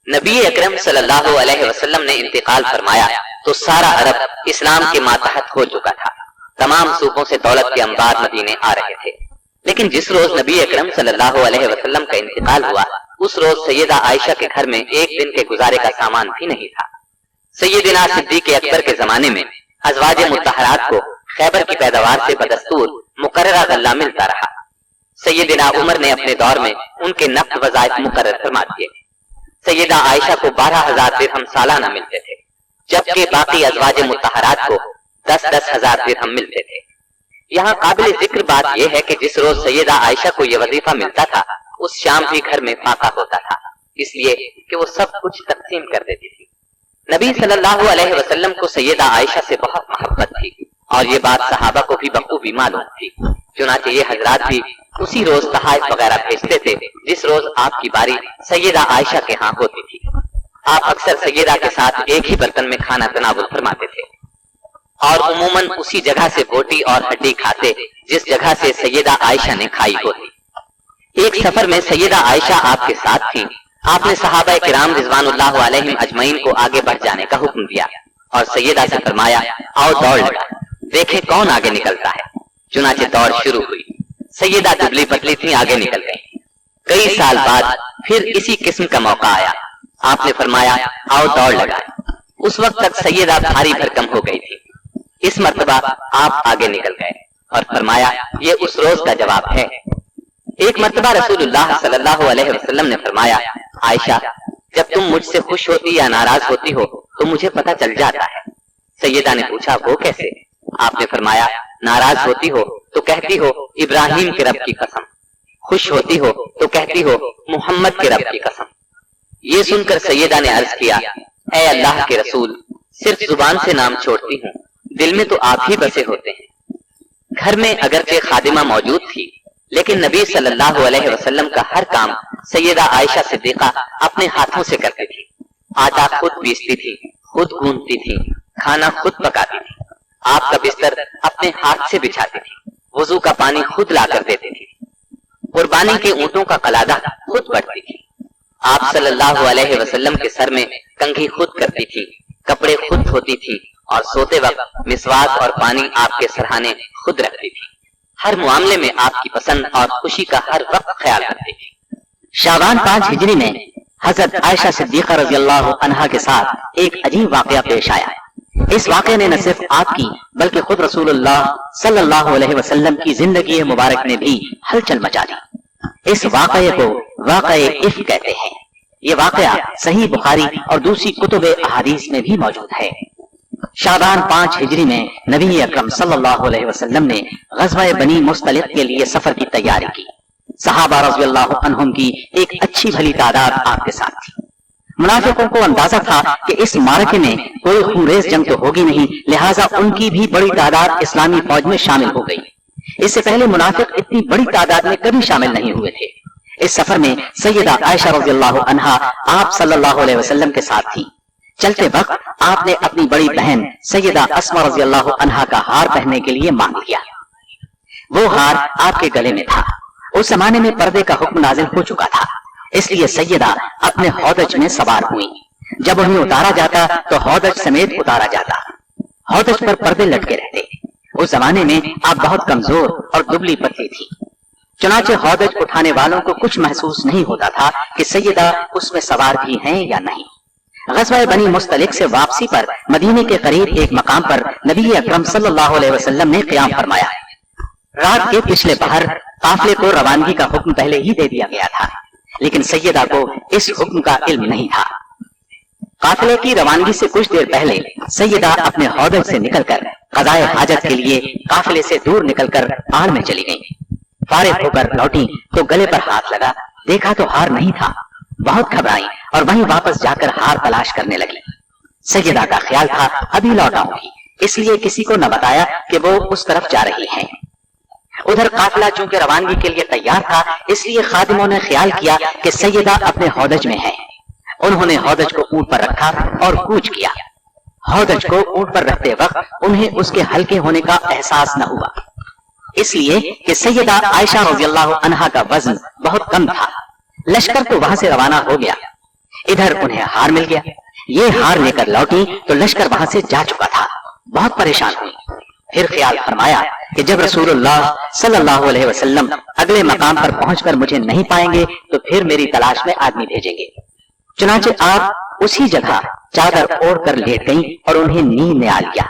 Speaker 2: नबी अकरम सल्लल्लाहु अलैहि वसल्लम ने इंतकाल फरमाया तो सारा अरब इस्लाम के मातहत हो चुका था। तमाम सूबों से दौलत के अंबार मदीने आ रहे थे। लेकिन जिस रोज नबी अकरम सल्लल्लाहु अलैहि वसल्लम का इंतकाल हुआ, उस रोज सैयदा आयशा के घर में एक दिन के गुजारे का सामान भी नहीं था। सैयदना सिद्दीक अकबर के जमाने में अज़वाज मुत्तहरात को खैबर की पैदावार से बदस्तूर मुकर्ररा गल्ला मिलता रहा। सैयदना उमर ने अपने दौर में उनके नफ्त वज़ाइफ मुकर्रर फरमा दिए। सैयदा आयशा को 12,000 दिरहम सालाना मिलते थे, जबकि बाकी अज़वाज मुत्तहरात को 10-10 हजार दिरहम मिलते थे। यहाँ काबिल जिक्र बात यह है कि जिस रोज सैयदा आयशा को यह वजीफा मिलता था, उस शाम भी घर में फाका होता था, इसलिए कि वो सब कुछ तकसीम कर देती थी। नबी सल्लल्लाहु अलैहि वसल्लम को सैयदा आयशा से बहुत मोहब्बत थी और ये बात सहाबा को भी बखूबी मालूम थी। चुनांचे ये हजरात भी उसी रोज तहाइफ वगैरह भेजते थे जिस रोज आपकी बारी सैयदा आयशा के यहाँ होती थी। आप अक्सर सैयदा के साथ एक ही बर्तन में खाना तनावुल फरमाते थे और उमूमन उसी जगह से बोटी और हड्डी खाते जिस जगह से सैयदा आयशा ने खाई होती। एक सफर में सैयदा आयशा आपके साथ थी। आपने सहाबा किराम रिजवानुल्लाह अलैहिम अजमईन को आगे बढ़ जाने का हुक्म दिया और सैयदा से फरमाया, आओ दौड़ लगा, देखें कौन आगे निकलता है। चुनाचे दौड़ शुरू हुई। सैयदा दुबली पतली थी, आगे निकल गई। कई साल बाद फिर इसी किस्म का मौका आया। आपने फरमाया, आओ दौड़ लगाए। उस वक्त तक सैयदा भारी भरकम हो गई थी। इस मर्तबा आप आगे निकल गए और फरमाया, ये उस रोज का जवाब है। एक मर्तबा रसूलुल्लाह सल्लल्लाहु अलैहि वसल्लम ने फरमाया, आयशा, जब तुम मुझसे खुश होती या नाराज होती हो तो मुझे पता चल जाता है। सैयदा ने पूछा, वो कैसे? आपने फरमाया, नाराज होती हो तो कहती हो इब्राहिम के रब की कसम, खुश होती हो तो कहती हो मोहम्मद के रब की कसम। ये सुनकर सैयदा ने अर्ज किया, ऐ अल्लाह के रसूल, सिर्फ जुबान से नाम छोड़ती हूँ, दिल में तो आप ही बसे होते हैं। घर में अगरचे खादिमा मौजूद थी, लेकिन नबी सल्लल्लाहु अलैहि वसल्लम का हर काम सैयदा आयशा सिद्दीका अपने हाथों से करती थी। आटा खुद पीसती थी, खुद गूंथती थी, खाना खुद पकाती थी, आपका बिस्तर अपने हाथ से बिछाती थी, वुजू का पानी खुद लाकर देती थी, कुर्बानी के ऊंटों का कलादा खुद बढ़ती थी। आप सल्लल्लाहु अलैहि वसल्लम के सर में कंघी खुद करती थी, कपड़े खुद धोती थी और सोते वक्त मिसवाक और पानी आपके सरहाने खुद रखती थी। हर मामले में आपकी पसंद और खुशी का हर वक्त ख्याल रखती थी।
Speaker 1: शाबान 5 हिजरी में हजरत आयशा सिद्दीका रज़ी अल्लाह अन्हा के साथ एक अजीब वाकया पेश आया। इस वाकये ने न सिर्फ आपकी बल्कि खुद रसूलुल्लाह सल्लल्लाहु अलैहि वसल्लम की जिंदगी मुबारक में भी हलचल मचा दी। इस वाकये को वाकये इफ्क कहते हैं। ये वाकया सही बुखारी और दूसरी कुतुब अहादीस में भी मौजूद है। शाबान 5 हिजरी में नबी अकरम सल्लल्लाहु अलैहि वसल्लम ने ग़ज़वा बनी मुस्तलिक के लिए सफर की तैयारी की। सहाबा रज़ियल्लाहु अन्हुम की एक अच्छी भली तादाद आपके साथ थी। मुनाफिकों को अंदाजा था कि इस मारके में कोई खूनरेज जंग तो होगी नहीं, लिहाजा उनकी भी बड़ी तादाद इस्लामी फौज में शामिल हो गई। इससे पहले मुनाफिक इतनी बड़ी तादाद में कभी शामिल नहीं हुए थे। इस सफर में सैयदा आयशा रज़ियल्लाहु अन्हा आप सल्लल्लाहु अलैहि वसल्लम के साथ थी। चलते वक्त आपने अपनी बड़ी बहन सैयदा अस्मा रज़ियल्लाहु अन्हा का हार पहनने के लिए मांग लिया। वो हार आपके गले में था। उस जमाने में पर्दे का हुक्म नाजिल हो चुका था, इसलिए सैयदा अपने हौदज में सवार हुई। जब उन्हें उतारा जाता तो हौदज समेत उतारा जाता। हौदज पर पर्दे लटके रहते। उस जमाने में आप बहुत कमजोर और दुबली पतली थी। चुनाचे हौदज उठाने वालों को कुछ महसूस नहीं होता था कि सैयदा उसमें सवार भी हैं या नहीं। ग़ज़वा बनी मुस्तलिक से वापसी पर मदीने के करीब एक मकाम पर नबी अकरम सल्लल्लाहु अलैहि वसल्लम ने क़याम फरमाया। रात के पिछले पहर काफिले को रवानगी का हुक्म पहले ही दे दिया गया था, लेकिन सैयदा को इस हुक्म का इल्म नहीं था। काफिले की रवानगी से कुछ देर पहले सैयदा अपने हौदज से निकलकर क़ज़ाए हाजत के लिए काफिले से दूर निकलकर आड़ में चली गई। फारिग होकर लौटी तो गले पर हाथ लगा, देखा तो हार नहीं था। बहुत घबराई और वहीं वापस जाकर हार तलाश करने लगी। सैयदा का ख्याल था अभी लौट आऊंगी, इसलिए किसी को न बताया कि वो उस तरफ जा रही हैं। उधर काफिला चूंकि रवानगी के लिए तैयार था, इसलिए खादिमों ने ख्याल किया कि सैयदा अपने हौदज में है। उन्होंने हौदज को ऊंट पर रखा और कूच किया। हौदज को ऊंट पर रखते वक्त उन्हें उसके हल्के होने का एहसास न हुआ, इसलिए कि सैयदा आयशा रज़ियल्लाहु अन्हा का वजन बहुत कम था। लश्कर तो वहां से रवाना हो गया, इधर उन्हें हार मिल गया। ये हार लेकर लौटी तो लश्कर वहां से जा चुका था। बहुत परेशान हुई। फिर ख्याल फरमाया कि जब रसूलुल्लाह सल्लल्लाहु अलैहि वसल्लम अगले मकाम पर पहुंचकर मुझे नहीं पाएंगे तो फिर मेरी तलाश में आदमी भेजेंगे। चुनाचे आप उसी जगह चादर ओढ़कर लेट गईं और उन्हें नींद ने आ लिया।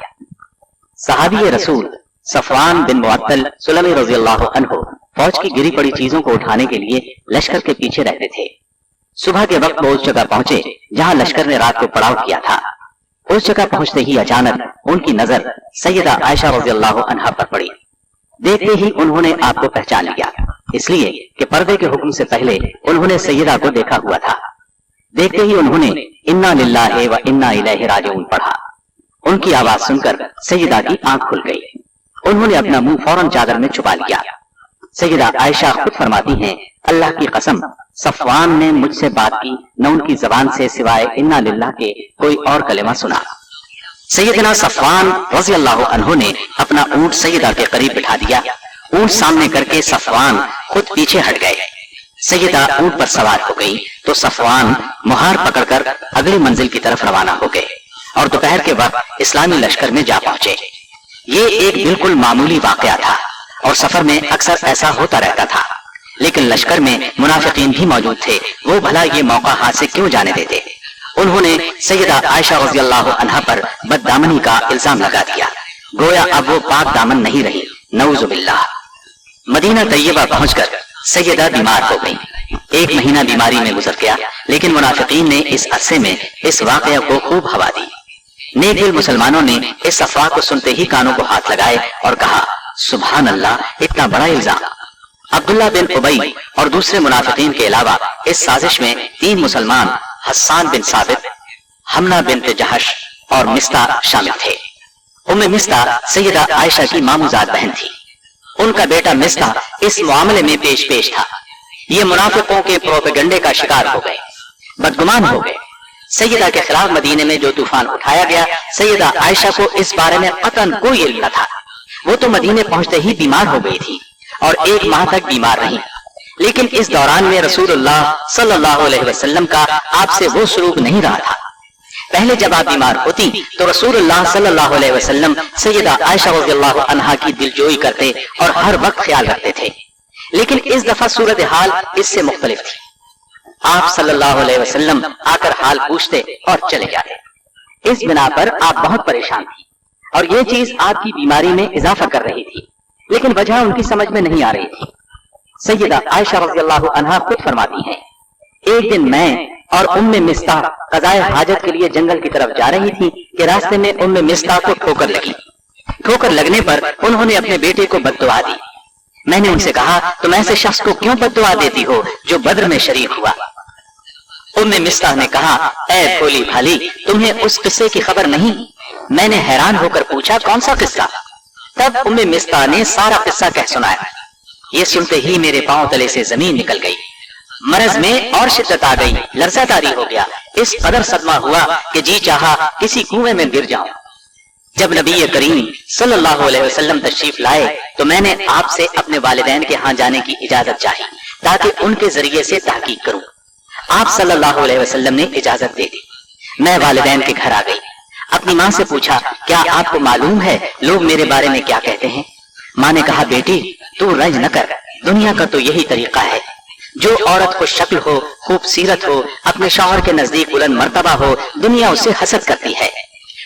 Speaker 1: सहाबी रसूल सफवान बिन मुअत्तल सुलमी रज़ियल्लाहु अन्हु फौज की गिरी पड़ी चीजों को उठाने के लिए लश्कर के पीछे रहते थे। सुबह के वक्त वो उस जगह पहुंचे जहां लश्कर ने रात को पड़ाव किया था। उस जगह पहुंचते ही अचानक उनकी नजर सैयदा आयशा रज़ियल्लाहु अन्हा पर पड़ी। देखते ही उन्होंने आपको पहचान लिया, इसलिए कि पर्दे के हुक्म से पहले उन्होंने सैयदा को देखा हुआ था। देखते ही उन्होंने इन्ना लिल्लाहि व इन्ना इलैहि राजिऊन पढ़ा। उनकी आवाज सुनकर सैयदा की आंख खुल गई। उन्होंने अपना मुंह फौरन चादर में छुपा लिया। सैयदा आयशा खुद फरमाती हैं, अल्लाह की कसम, सफवान ने मुझसे बात की, न उनकी जबान से सिवाय इन्ना लिल्लाह के कोई और कलेमा सुना। सैयदना सफवान रज़ियल्लाहु अन्हु ने अपना ऊंट सैयदा के करीब बिठा दिया। ऊंट सामने करके सफवान खुद पीछे हट गए। सैयदा ऊंट पर सवार हो गई तो सफवान मुहार पकड़कर अगली मंजिल की तरफ रवाना हो गए और दोपहर के वक्त इस्लामी लश्कर में जा पहुंचे। ये एक बिल्कुल मामूली वाकया था और सफर में अक्सर ऐसा होता रहता था, लेकिन लश्कर में मुनाफिकीन भी मौजूद थे। वो भला ये मौका हाथ से क्यों जाने देते। उन्होंने सैयदा आयशा रज़ियल्लाहु अन्हा पर बददामनी का इल्जाम लगा दिया, गोया अब वो पाक दामन नहीं रही। नऊज़ु बिल्लाह। मदीना तैयबा पहुंचकर सैयदा बीमार हो गई। 1 महीना बीमारी में गुजर गया, लेकिन मुनाफिकीन ने इस अरसे में इस वाकया को खूब हवा दी। नेक दिल मुसलमानों ने इस अफवाह को सुनते ही कानों को हाथ लगाए और कहा, सुभान अल्लाह, इतना बड़ा इल्जाम। अब्दुल्ला बिन उबई और दूसरे मुनाफिकीन के अलावा इस साजिश में 3 मुसलमान हस्सान बिन साबित, हमना बिन्त जहश और मिस्ता शामिल थे। उम्मे मिस्ता सैयदा आयशा की मामूजाद बहन थी। उनका बेटा मिस्ता इस मामले में पेश था। ये मुनाफिकों के प्रोपेगंडे का शिकार हो गए, बदगुमान हो गए। सैयदा के खिलाफ मदीने में जो तूफान उठाया गया, सैयदा आयशा को इस बारे में कतन कोई इल्म न था। वो तो मदीने पहुंचते ही बीमार हो गई थी और 1 माह तक बीमार रही। लेकिन इस दौरान में रसूलुल्लाह सल्लल्लाहु अलैहि वसल्लम का आपसे वो सलूक नहीं रहा था। पहले जब आप बीमार होती तो रसूलुल्लाह सल्लल्लाहु अलैहि वसल्लम सैयदा आयशा रज़ियल्लाहु अन्हा की दिलजोई करते और हर वक्त ख्याल रखते थे। लेकिन इस दफा सूरत हाल इससे मुख्तलिफ थी। आप सल्लल्लाहु अलैहि वसल्लम आकर हाल पूछते और चले जाते। इस बिना पर आप बहुत परेशान थी और ये चीज आपकी बीमारी में इजाफा कर रही थी, लेकिन वजह उनकी समझ में नहीं आ रही थी। सैयदा आयशा रज़ियल्लाहु अन्हा खुद फरमाती हैं, एक दिन मैं और उम्मे मिस्ता क़ज़ाए हाजत के लिए जंगल की तरफ जा रही थी कि रास्ते में उम्मे मिस्ता को ठोकर लगी। ठोकर लगने पर उन्होंने अपने बेटे को बद्दुआ दी। मैंने उनसे कहा, तुम ऐसे शख्स को क्यों बद्दुआ देती हो जो बद्र में शरीक हुआ। उम्मे मिस्ता ने कहा, ऐ भोली भाली, तुम्हें उस किस्से की खबर नहीं। मैंने हैरान होकर पूछा, कौन सा किस्सा। तब उम्मे मिस्ता ने सारा किस्सा कह सुनाया। ये सुनते ही मेरे पांव तले से जमीन निकल गई। मरज में और शिद्दत आ गई, लर्जा तारी हो गया। इस कदर सदमा हुआ कि जी चाहा किसी कुएं में गिर जाऊं। जब नबी करीम सल्लल्लाहु अलैहि वसल्लम तशरीफ लाए तो मैंने आपसे अपने वालिदैन के यहाँ जाने की इजाजत चाही ताकि उनके जरिए से तहकीक करूं। आप सल्लल्लाहु अलैहि वसल्लम ने इजाजत दे दी। मैं वालिदैन के घर आ गई। अपनी माँ से पूछा, क्या आपको मालूम है लोग मेरे बारे में क्या कहते हैं? माँ ने कहा, बेटी तू रंज न कर, दुनिया का तो यही तरीका है। जो औरत खुश शक्ल हो, खूबसूरत हो, अपने शौहर के नजदीक बुलंद मर्तबा हो, दुनिया उसे हसद करती है।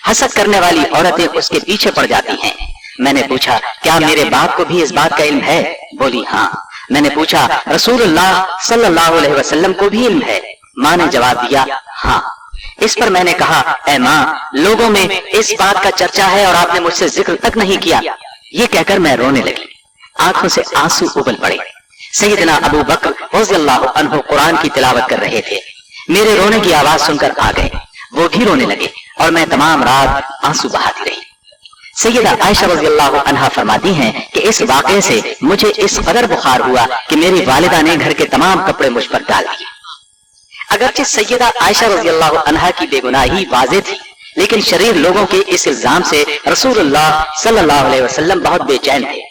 Speaker 1: हसद करने वाली औरतें उसके पीछे पड़ जाती हैं। मैंने पूछा, क्या मेरे बाप को भी इस बात का इल्म है? बोली, हाँ। मैंने पूछा, रसूलुल्लाह सल्लल्लाहु अलैहि वसल्लम को भी इल्म है? माँ ने जवाब दिया, हाँ। इस पर मैंने कहा, ऐ माँ, लोगों में इस बात का चर्चा है और आपने मुझसे जिक्र तक नहीं किया। ये कहकर मैं रोने लगी, आंखों से आंसू उबल पड़े। सैयदना अबू बकर रज़ियल्लाहु अन्हु कुरान की तिलावत कर रहे थे। मेरे रोने की आवाज सुनकर आ गए, वो भी रोने लगे और मैं तमाम रात आंसू बहाती रही। सैयदा आयशा रज़ियल्लाहु अन्हा फरमाती हैं कि इस वाक़े से मुझे इस कदर बुखार हुआ कि मेरी वालिदा ने घर के तमाम कपड़े मुझ पर डाल दिए। अगरचे सैयदा आयशा रज़ियल्लाहु अन्हा की बेगुनाही वाज़ेह थी, लेकिन शरीर लोगों के इस इल्जाम से रसूलुल्लाह सल्लल्लाहु अलैहि वसल्लम बहुत बेचैन थे।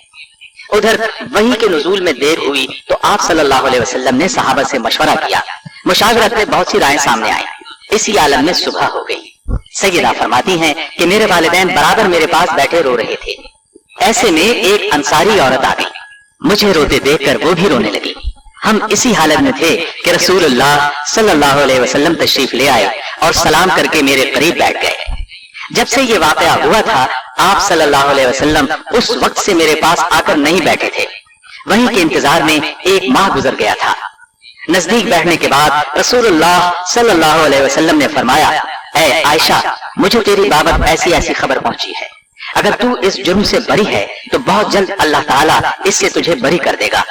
Speaker 1: उधर वही के नुज़ूल में देर हुई तो आप सल्लल्लाहु अलैहि वसल्लम ने सहाबा से मशवरा किया। मुशावरत में बहुत सी राय सामने आई। इसी आलम में सुबह हो गई। सैयदा फरमाती हैं कि मेरे वालिदैन बराबर मेरे पास बैठे रो रहे थे। ऐसे में एक अंसारी औरत आ गई, मुझे रोते देखकर वो भी रोने लगी। हम इसी हालत में थे कि रसूलुल्लाह सल्लल्लाहु अलैहि वसल्लम तशरीफ ले आए और सलाम करके मेरे करीब बैठ गए। जब से ये वाकया हुआ था, आप सल्लल्लाहु अलैहि वसल्लम उस वक्त से मेरे पास आकर नहीं बैठे थे। वहीं के इंतजार में एक माह गुजर गया था। नजदीक बैठने के बाद रसूलुल्लाह सल्लल्लाहु अलैहि वसल्लम ने फरमाया, ऐ आयशा, मुझे तेरी बाबत ऐसी ऐसी खबर पहुंची है। अगर तू इस जुर्म से बरी है तो बहुत जल्द अल्लाह ताला इससे तुझे बरी कर देगा,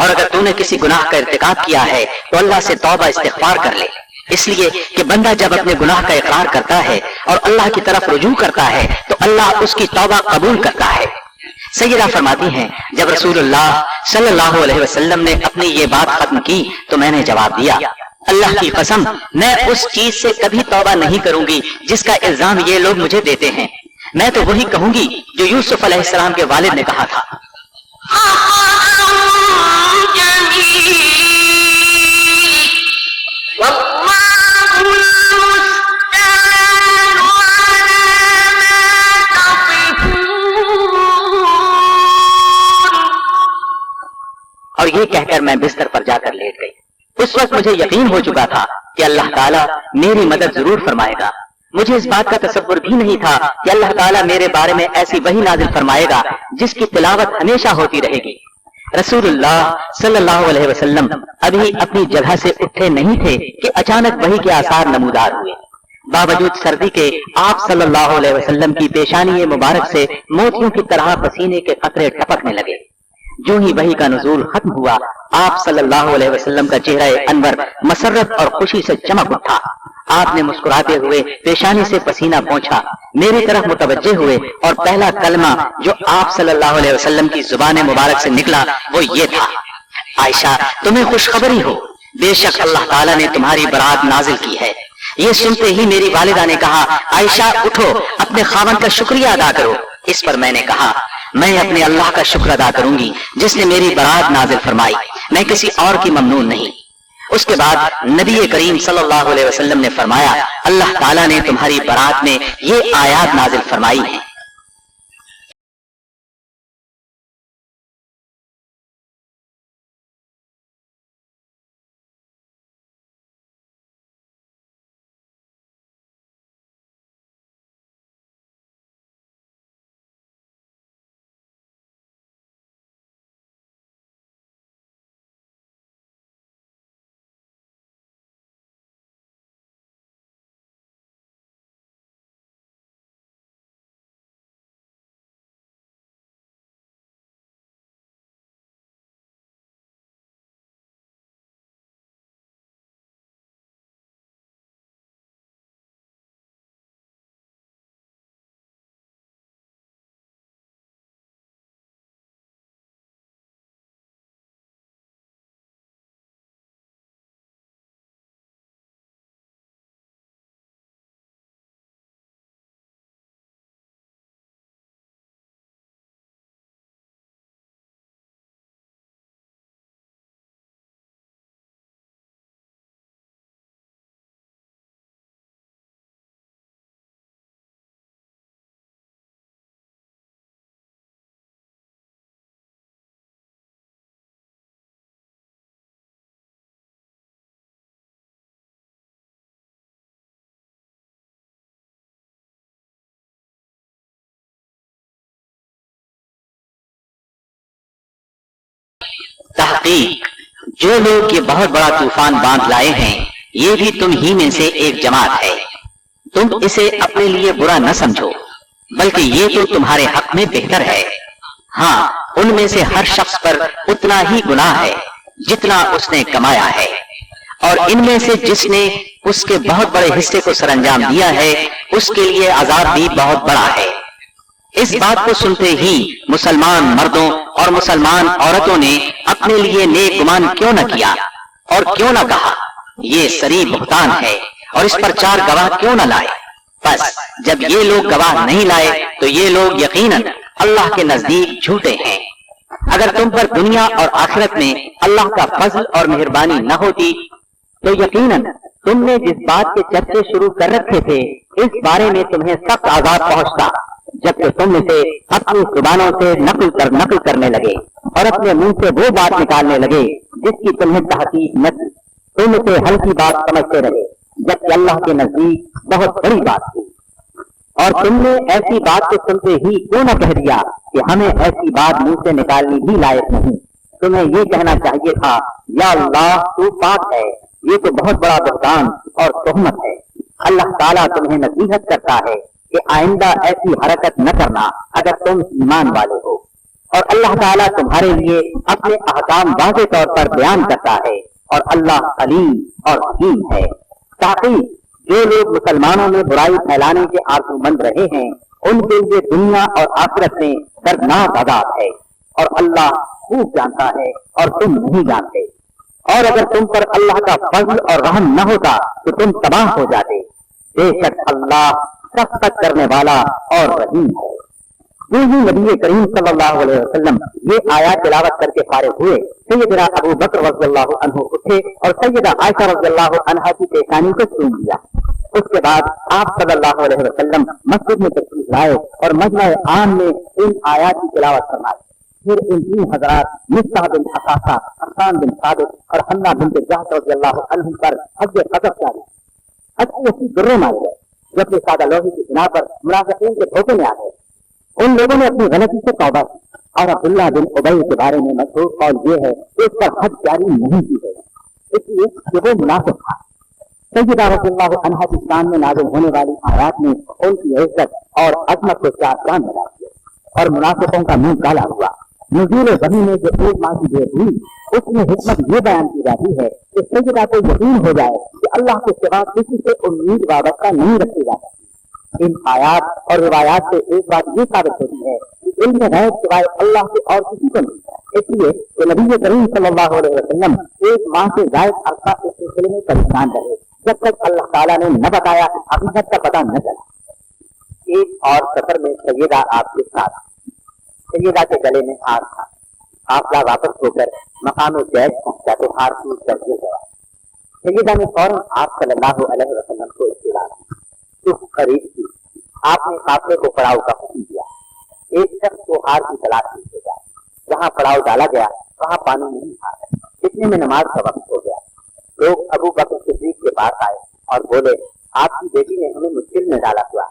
Speaker 1: और अगर तूने किसी गुनाह का इर्तिकाब किया है तो अल्लाह से तौबा इस्तिग़फ़ार कर ले। इसलिए कि बंदा जब अपने गुनाह का इकरार करता है और अल्लाह की तरफ रुजू करता है तो अल्लाह उसकी तौबा कबूल करता है। सैयदा फरमाती हैं, जब रसूलुल्लाह सल्लल्लाहु अलैहि वसल्लम ने अपनी ये बात खत्म की तो मैंने जवाब दिया, अल्लाह की कसम, मैं उस चीज से कभी तौबा नहीं करूंगी जिसका इल्जाम ये लोग मुझे देते हैं। मैं तो वही कहूंगी जो यूसुफ अलैहिस्सलाम के वालिद ने कहा था। और ये कहकर मैं बिस्तर पर जाकर लेट गई। उस वक्त मुझे यकीन हो चुका था कि अल्लाह ताला मेरी मदद जरूर फरमाएगा। मुझे इस बात का तसव्वुर भी नहीं था कि अल्लाह ताला मेरे बारे में ऐसी वही नाजिल फरमाएगा जिसकी तिलावत हमेशा होती रहेगी। रसूलुल्लाह सल्लल्लाहु अलैहि वसल्लम अभी अपनी जगह से उठे नहीं थे कि अचानक वही के आसार नमूदार हुए। बावजूद सर्दी के आप सल्लल्लाहु अलैहि वसल्लम की पेशानी मुबारक से मोतियों की तरह पसीने के कतरे टपकने लगे। जो ही वही का नुज़ूल खत्म हुआ, आप सल्लल्लाहु अलैहि वसल्लम का चेहरा अनवर मसरत और खुशी से चमक उठा। आपने मुस्कुराते हुए पेशानी से पसीना पोंछा, मेरी तरफ मुतवज्जे हुए और पहला कलमा जो आप सल्लल्लाहु अलैहि वसल्लम की जुबान मुबारक से निकला वो ये था, आयशा, तुम्हें खुशखबरी हो, बेशक अल्लाह ताला ने तुम्हारी बरात नाजिल की है। ये सुनते ही मेरी वालिदा ने कहा, आयशा उठो, अपने खावन का शुक्रिया अदा करो। इस पर मैंने कहा, मैं अपने अल्लाह का शुक्र अदा करूंगी जिसने मेरी बरात नाजिल फरमाई, मैं किसी और की ममनून नहीं। उसके बाद नबी करीम सल्लल्लाहु अलैहि वसल्लम ने फरमाया, अल्लाह ताला ने तुम्हारी बरात में ये आयात नाजिल फरमाई हैं। तहकीक जो लोग ये बहुत बड़ा तूफान बांध लाए हैं, ये भी तुम ही में से एक जमात है। तुम इसे अपने लिए बुरा न समझो, बल्कि ये तो तुम्हारे हक में बेहतर है। हाँ, उनमें से हर शख्स पर उतना ही गुनाह है जितना उसने कमाया है, और इनमें से जिसने उसके बहुत बड़े हिस्से को सरंजाम दिया है, उसके लिए अजाब भी बहुत बड़ा है। इस बात को सुनते ही मुसलमान मर्दों और मुसलमान औरतों ने अपने लिए नेक गुमान क्यों न किया और क्यों न कहा, ये सरी बुहतान है, और इस पर 4 गवाह क्यों न लाए। बस जब ये लोग गवाह नहीं लाए तो ये लोग यकीनन अल्लाह के नजदीक झूठे हैं। अगर तुम पर दुनिया और आखिरत में अल्लाह का फजल और मेहरबानी न होती तो यकीनन तुमने जिस बात के चर्चे शुरू कर रखे थे, इस बारे में तुम्हें सख्त आजाब पहुंचता, जबकि तुम इसे अपनी जुबानों से नकल करने लगे और अपने मुंह से वो बात निकालने लगे जिसकी तुम्हें तहकीक न थी। तुम इसे हल्की बात समझते रहे, जबकि अल्लाह के नजदीक बहुत बड़ी बात थी। और तुमने ऐसी बात को सुनते ही क्यों न कह दिया कि हमें ऐसी बात मुंह से निकालनी भी लायक नहीं। तुम्हें ये कहना चाहिए था, या अल्लाह तू पाक है। ये तो बहुत बड़ा बुहतान और तोहमत है। अल्लाह ताला तुम्हें नसीहत करता है कि आइंदा ऐसी हरकत न करना अगर तुम ईमान वाले हो। और अल्लाह ताला तुम्हारे लिए अपने अहकाम वाज़ेह तौर पर बयान करता है, और अल्लाह अलीम और हकीम है। ताकि जो लोग मुसलमानों में बुराई फैलाने के आरज़ूमंद रहे हैं, उनके लिए दुनिया और आखिरत में दर्दनाक अज़ाब है, और अल्लाह खूब जानता है और तुम नहीं जानते। और अगर तुम पर अल्लाह का फज़ल और रहम न होता तो तुम तबाह हो जाते। बेशक अल्लाह शफ़क़त करने वाला और रहीम है। यूं ही नबी करीम सल्लल्लाहु अलैहि वसल्लम ये आयत तिलावत करके फारिग हुए, सैयदना अबू बकर रज़ियल्लाहु अन्हु उठे और सैयदा आयशा रज़ियल्लाहु अन्हा की पेशानी को चूम लिया। उसके बाद आप सल्लल्लाहु अलैहि वसल्लम मस्जिद में तशरीफ लाए और मजमा आम में इन आयत की तिलावत फरमाई। फिर इन 3 हज़रात मिस्ताह बिन असासा, हसन बिन साबित और हन्ना बिन जहश रज़ियल्लाहु अन्हुम पर हद क़ज़फ़ जारी, अच्छी गुर्रे मारे गए, जबकि सादा लोही की बिना पर मुनाफिकीन के धोखे में आ गए। उन लोगों ने अपनी गलती से तौबा की, और अब्दुल्लाह बिन उबई के बारे में मशहूर कौल ये है कि उस पर हद जारी नहीं की गई, इसलिए कि वो मुनाफिक था। सैयदा रज़ियल्लाहु अन्हा की शान में नाज़िल होने वाली आयत ने उनकी इज्जत और अज़मत को चार चांद लगा दिए, और मुनाफिकों का मुंह काला हुआ। नुज़ूल वही में जो 1 माह की देर हुई, उसमें हिकमत ये बयान की जाती है कि सैयदा को यकीन हो जाए कि अल्लाह के सिवा किसी से उम्मीद वाबस्ता नहीं रखी जा सकती। इन आयात और रिवायात से एक बात ये साबित होती है कि इल्म गैब सिवाय अल्लाह के और किसी को नहीं है। इसलिए कि नबी करीम सल्लल्लाहु अलैहि वसल्लम 1 माह से ज़ायद अरसा इस सिलसिले में परेशान रहे, जब तक अल्लाह ताला ने न बताया, हकीकत का पता न चला। एक और सफर में सैयदा आपके साथ, सैयदा के गले में हार था। काफिला वापस होकर मकाम जैद पहुंचा तो हार टूट कर गिर गया। सैयदा ने फौरन आप सल्लल्लाहु अलैहि वसल्लम को इत्तला सुख खरीद की। आपने काफिले को पड़ाव का हुक्म दिया। एक शख्स को हार की तलाश में भेजा। जहाँ पड़ाव डाला गया वहाँ पानी नहीं था। इतने में नमाज का वक्त हो गया। लोग अबू बकर सिद्दीक के पास आए और बोले, आपकी बेटी ने हमें मुश्किल में डाला हुआ।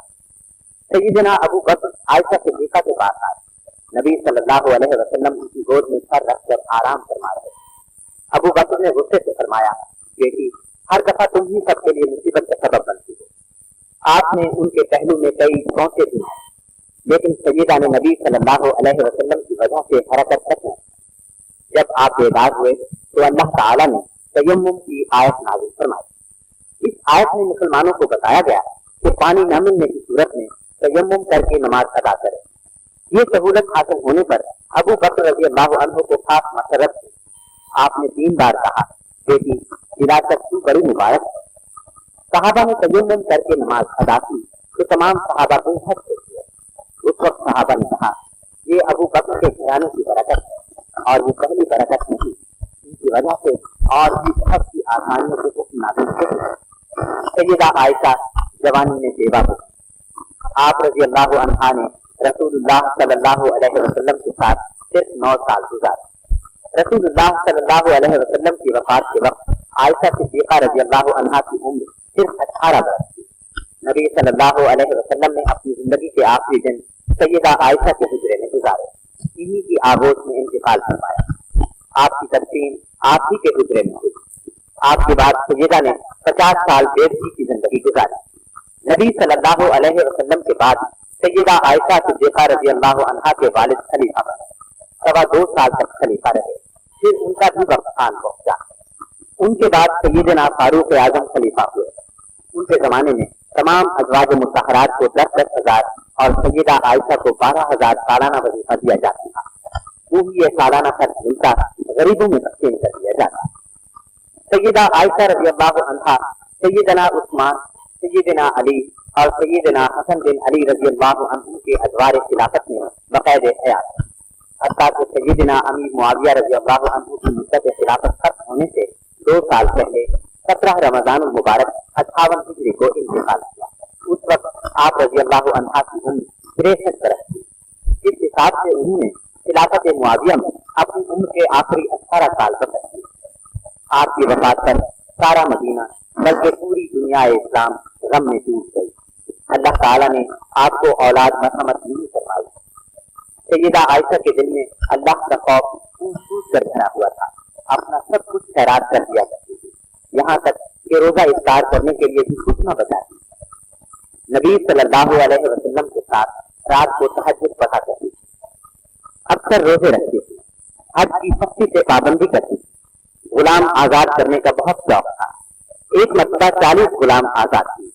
Speaker 1: सैयदना अबू बकर आयशा सिद्दीका के पास आए। नबी सल्लल्लाहु अलैहि वसल्लम उनकी गोद में सर रखकर आराम फरमा रहे। अबू बकर ने गुस्से से फरमाया, बेटी, हर दफा तुम ही सबके लिए मुसीबत का सबब बनती हो। आपने उनके पहलू में कई चौंके दी, लेकिन सैयदा ने नबी सल्लल्लाहु अलैहि वसल्लम की वजह से हरकत करना। जब आप बेदाग हुए तो अल्लाह ताला ने तयम्मुम की आयत नाज़िल फरमाई। इस आयत में मुसलमानों को बताया गया कि पानी न मिलने की सूरत में तयम्मुम करके नमाज अदा करें। ये सहूलत हासिल होने पर अबू बकर रज़ियल्लाहु अन्हु को खास मसरत थी। आपने 3 बार कहा, बेटी, विरासत की बड़ी मुबारक है। सहाबा ने तयम्मुम करके नमाज अदा की तो तमाम सहाबा को हद से किया। उस वक्त सहाबा ने कहा, ये अबू बकर के घराने की बरकत है, और ये पहली बरकत नहीं, इनकी वजह से और भी बहुत सी आसानियों के हुक्म नाज़िल हुए। सैयदा आयशा जवानी में बेवा हो। आप रज़ियल्लाहु अन्हा ने रसूलुल्लाह सल्लल्लाहु अलैहि वसल्लम के साथ सिर्फ 9 साल गुजारे। रसूलुल्लाह सल्लल्लाहु अलैहि वसल्लम की वफात के वक्त आयशा सिद्दीका रज़ियल्लाहु अन्हा की उम्र सिर्फ 18 वर्ष थी। नबी सल्लल्लाहु अलैहि वसल्लम ने अपनी जिंदगी के आखिरी दिन सैयदा आयशा के हुजरे में गुजारे। इन्हीं की आगोश में इंतकाल फरमाया।
Speaker 3: آپ کی تدفین آپ ہی کے حجرے میں ہوئی۔ آپ کے بعد سیدہ نے 50 سال بے گھر کی زندگی گزاری۔ نبی صلی اللہ علیہ وسلم کے بعد سیدہ عائشہ صدیقہ رضی اللہ عنہا کے والد خلیفہ بنے، 2.25 سال تک خلیفہ رہے، پھر ان کا بھی وقت آن پہنچا۔ ان کے بعد سیدنا فاروق اعظم خلیفہ ہوئے۔ ان کے زمانے میں تمام ازواج مطہرات کو 10,000 اور سیدہ عائشہ کو 12,000 سالانہ وظیفہ دیا جاتا تھا۔ وہ یہ سالانہ خرچ ملتا غریبوں میں تقسیم کر دیا جاتا۔ سیدہ عائشہ رضی اللہ عنہا سیدنا عثمان، سیدنا علی اور سیدنا حسن بن علی رضی اللہ عنہ کے ادوار خلافت میں باقاعد حیات، حتیٰ کہ سیدنا امیر معاویہ رضی اللہ عنہ کی مدت خلافت ختم ہونے سے 2 سال پہلے 17 رمضان المبارک 58 ہجری کو انتقال کیا۔ اس وقت آپ رضی اللہ عنہ کی عمر 63 برس تھی۔ اس حساب سے انہوں نے خلافت معاویہ میں اپنی عمر کے آخری 18 سال پر رکھی۔ آپ کی وفات پر سارا مدینہ بلکہ پوری دنیا اسلام غم میں ڈوب گئی۔ اللہ تعالیٰ نے آپ کو اولاد مرحمت نہیں فرمائی۔ سیدہ عائشہ کے دل میں اللہ کا خوف ٹوٹ کر بھرا ہوا تھا، اپنا سب کچھ خیرات کر دیا کرتی تھی، یہاں تک کہ روزہ افطار کرنے کے لیے بھی کچھ نہ بچا تھی۔ نبی صلی اللہ علیہ وسلم کے ساتھ رات کو تہجد پڑھا کرتی تھی، اکثر روزے رکھتی تھی، حج کی سختی سے پابندی کرتی تھی، غلام آزاد کرنے کا بہت شوق تھا۔ ایک مرتبہ 40 غلام آزاد کی،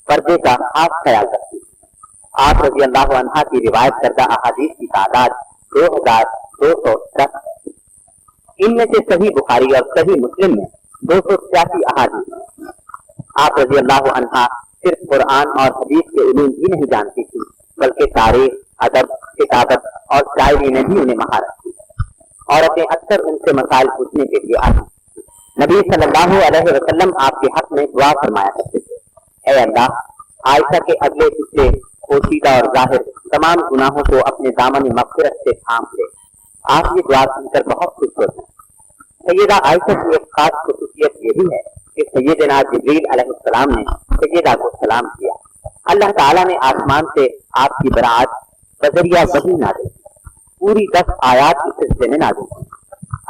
Speaker 3: پردے کا خاص خیال رکھتی تھی۔ آپ رضی اللہ عنہ کی روایت کردہ احادیث کی تعداد 2210 ہے۔ ان میں سے صحیح بخاری اور صحیح مسلم میں 286 احادیث ہیں۔ آپ رضی اللہ عنہ صرف قرآن اور حدیث کے علوم ہی نہیں جانتی تھی، بلکہ تاریخ، ادب، کتابت اور شاعری میں بھی انہیں مہارت تھی۔ عورتیں اکثر ان سے مسائل پوچھنے کے لیے آتی۔ نبی صلی اللہ علیہ وسلم آپ کے حق میں دعا فرمایا کرتے تھے، اے اللہ، عائشہ کے اگلے پچھلے پوشیدہ اور ظاہر تمام گناہوں کو اپنے دامن مغفرت سے تھام لے۔ آپ یہ دعا سن کر بہت خوش ہوتے ہیں۔ سیدہ عائشہ کی ایک خاص خصوصیت یہ بھی ہے کہ سیدنا جبریل علیہ السلام نے سیدہ کو سلام کیا۔ اللہ تعالیٰ نے آسمان سے آپ کی برات بذریعہ وحی نازل کی، پوری 10 آیات اس سلسلے میں نازل کی۔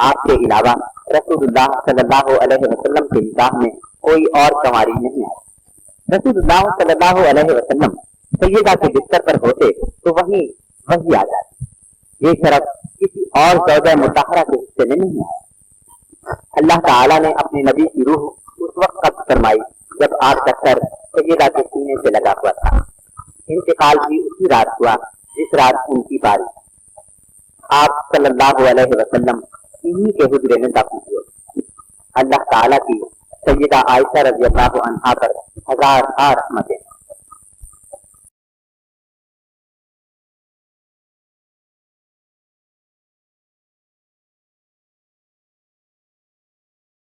Speaker 3: آپ کے علاوہ رسول اللہ صلی اللہ علیہ وسلم کے نکاح میں کوئی اور کنواری نہیں آئی۔ رسول اللہ صلی اللہ علیہ وسلم سیدہ کے بستر پر ہوتے تو وہیں وحی آ جاتی۔ یہ شرف کسی اور زوجہ مطہرہ کے حصے میں نہیں آیا۔ اللہ تعالیٰ نے اپنے نبی کی روح اس وقت قبض فرمائی جب آپ کا سر سیدہ کے سینے سے لگا ہوا تھا۔ انتقال بھی اسی رات ہوا جس رات ان کی باری۔ آپ صلی اللہ علیہ وسلم انہی کے حجرے میں دفن ہوئے۔ اللہ تعالیٰ کی سیدہ عائشہ رضی اللہ عنہا پر ہزار رحمتیں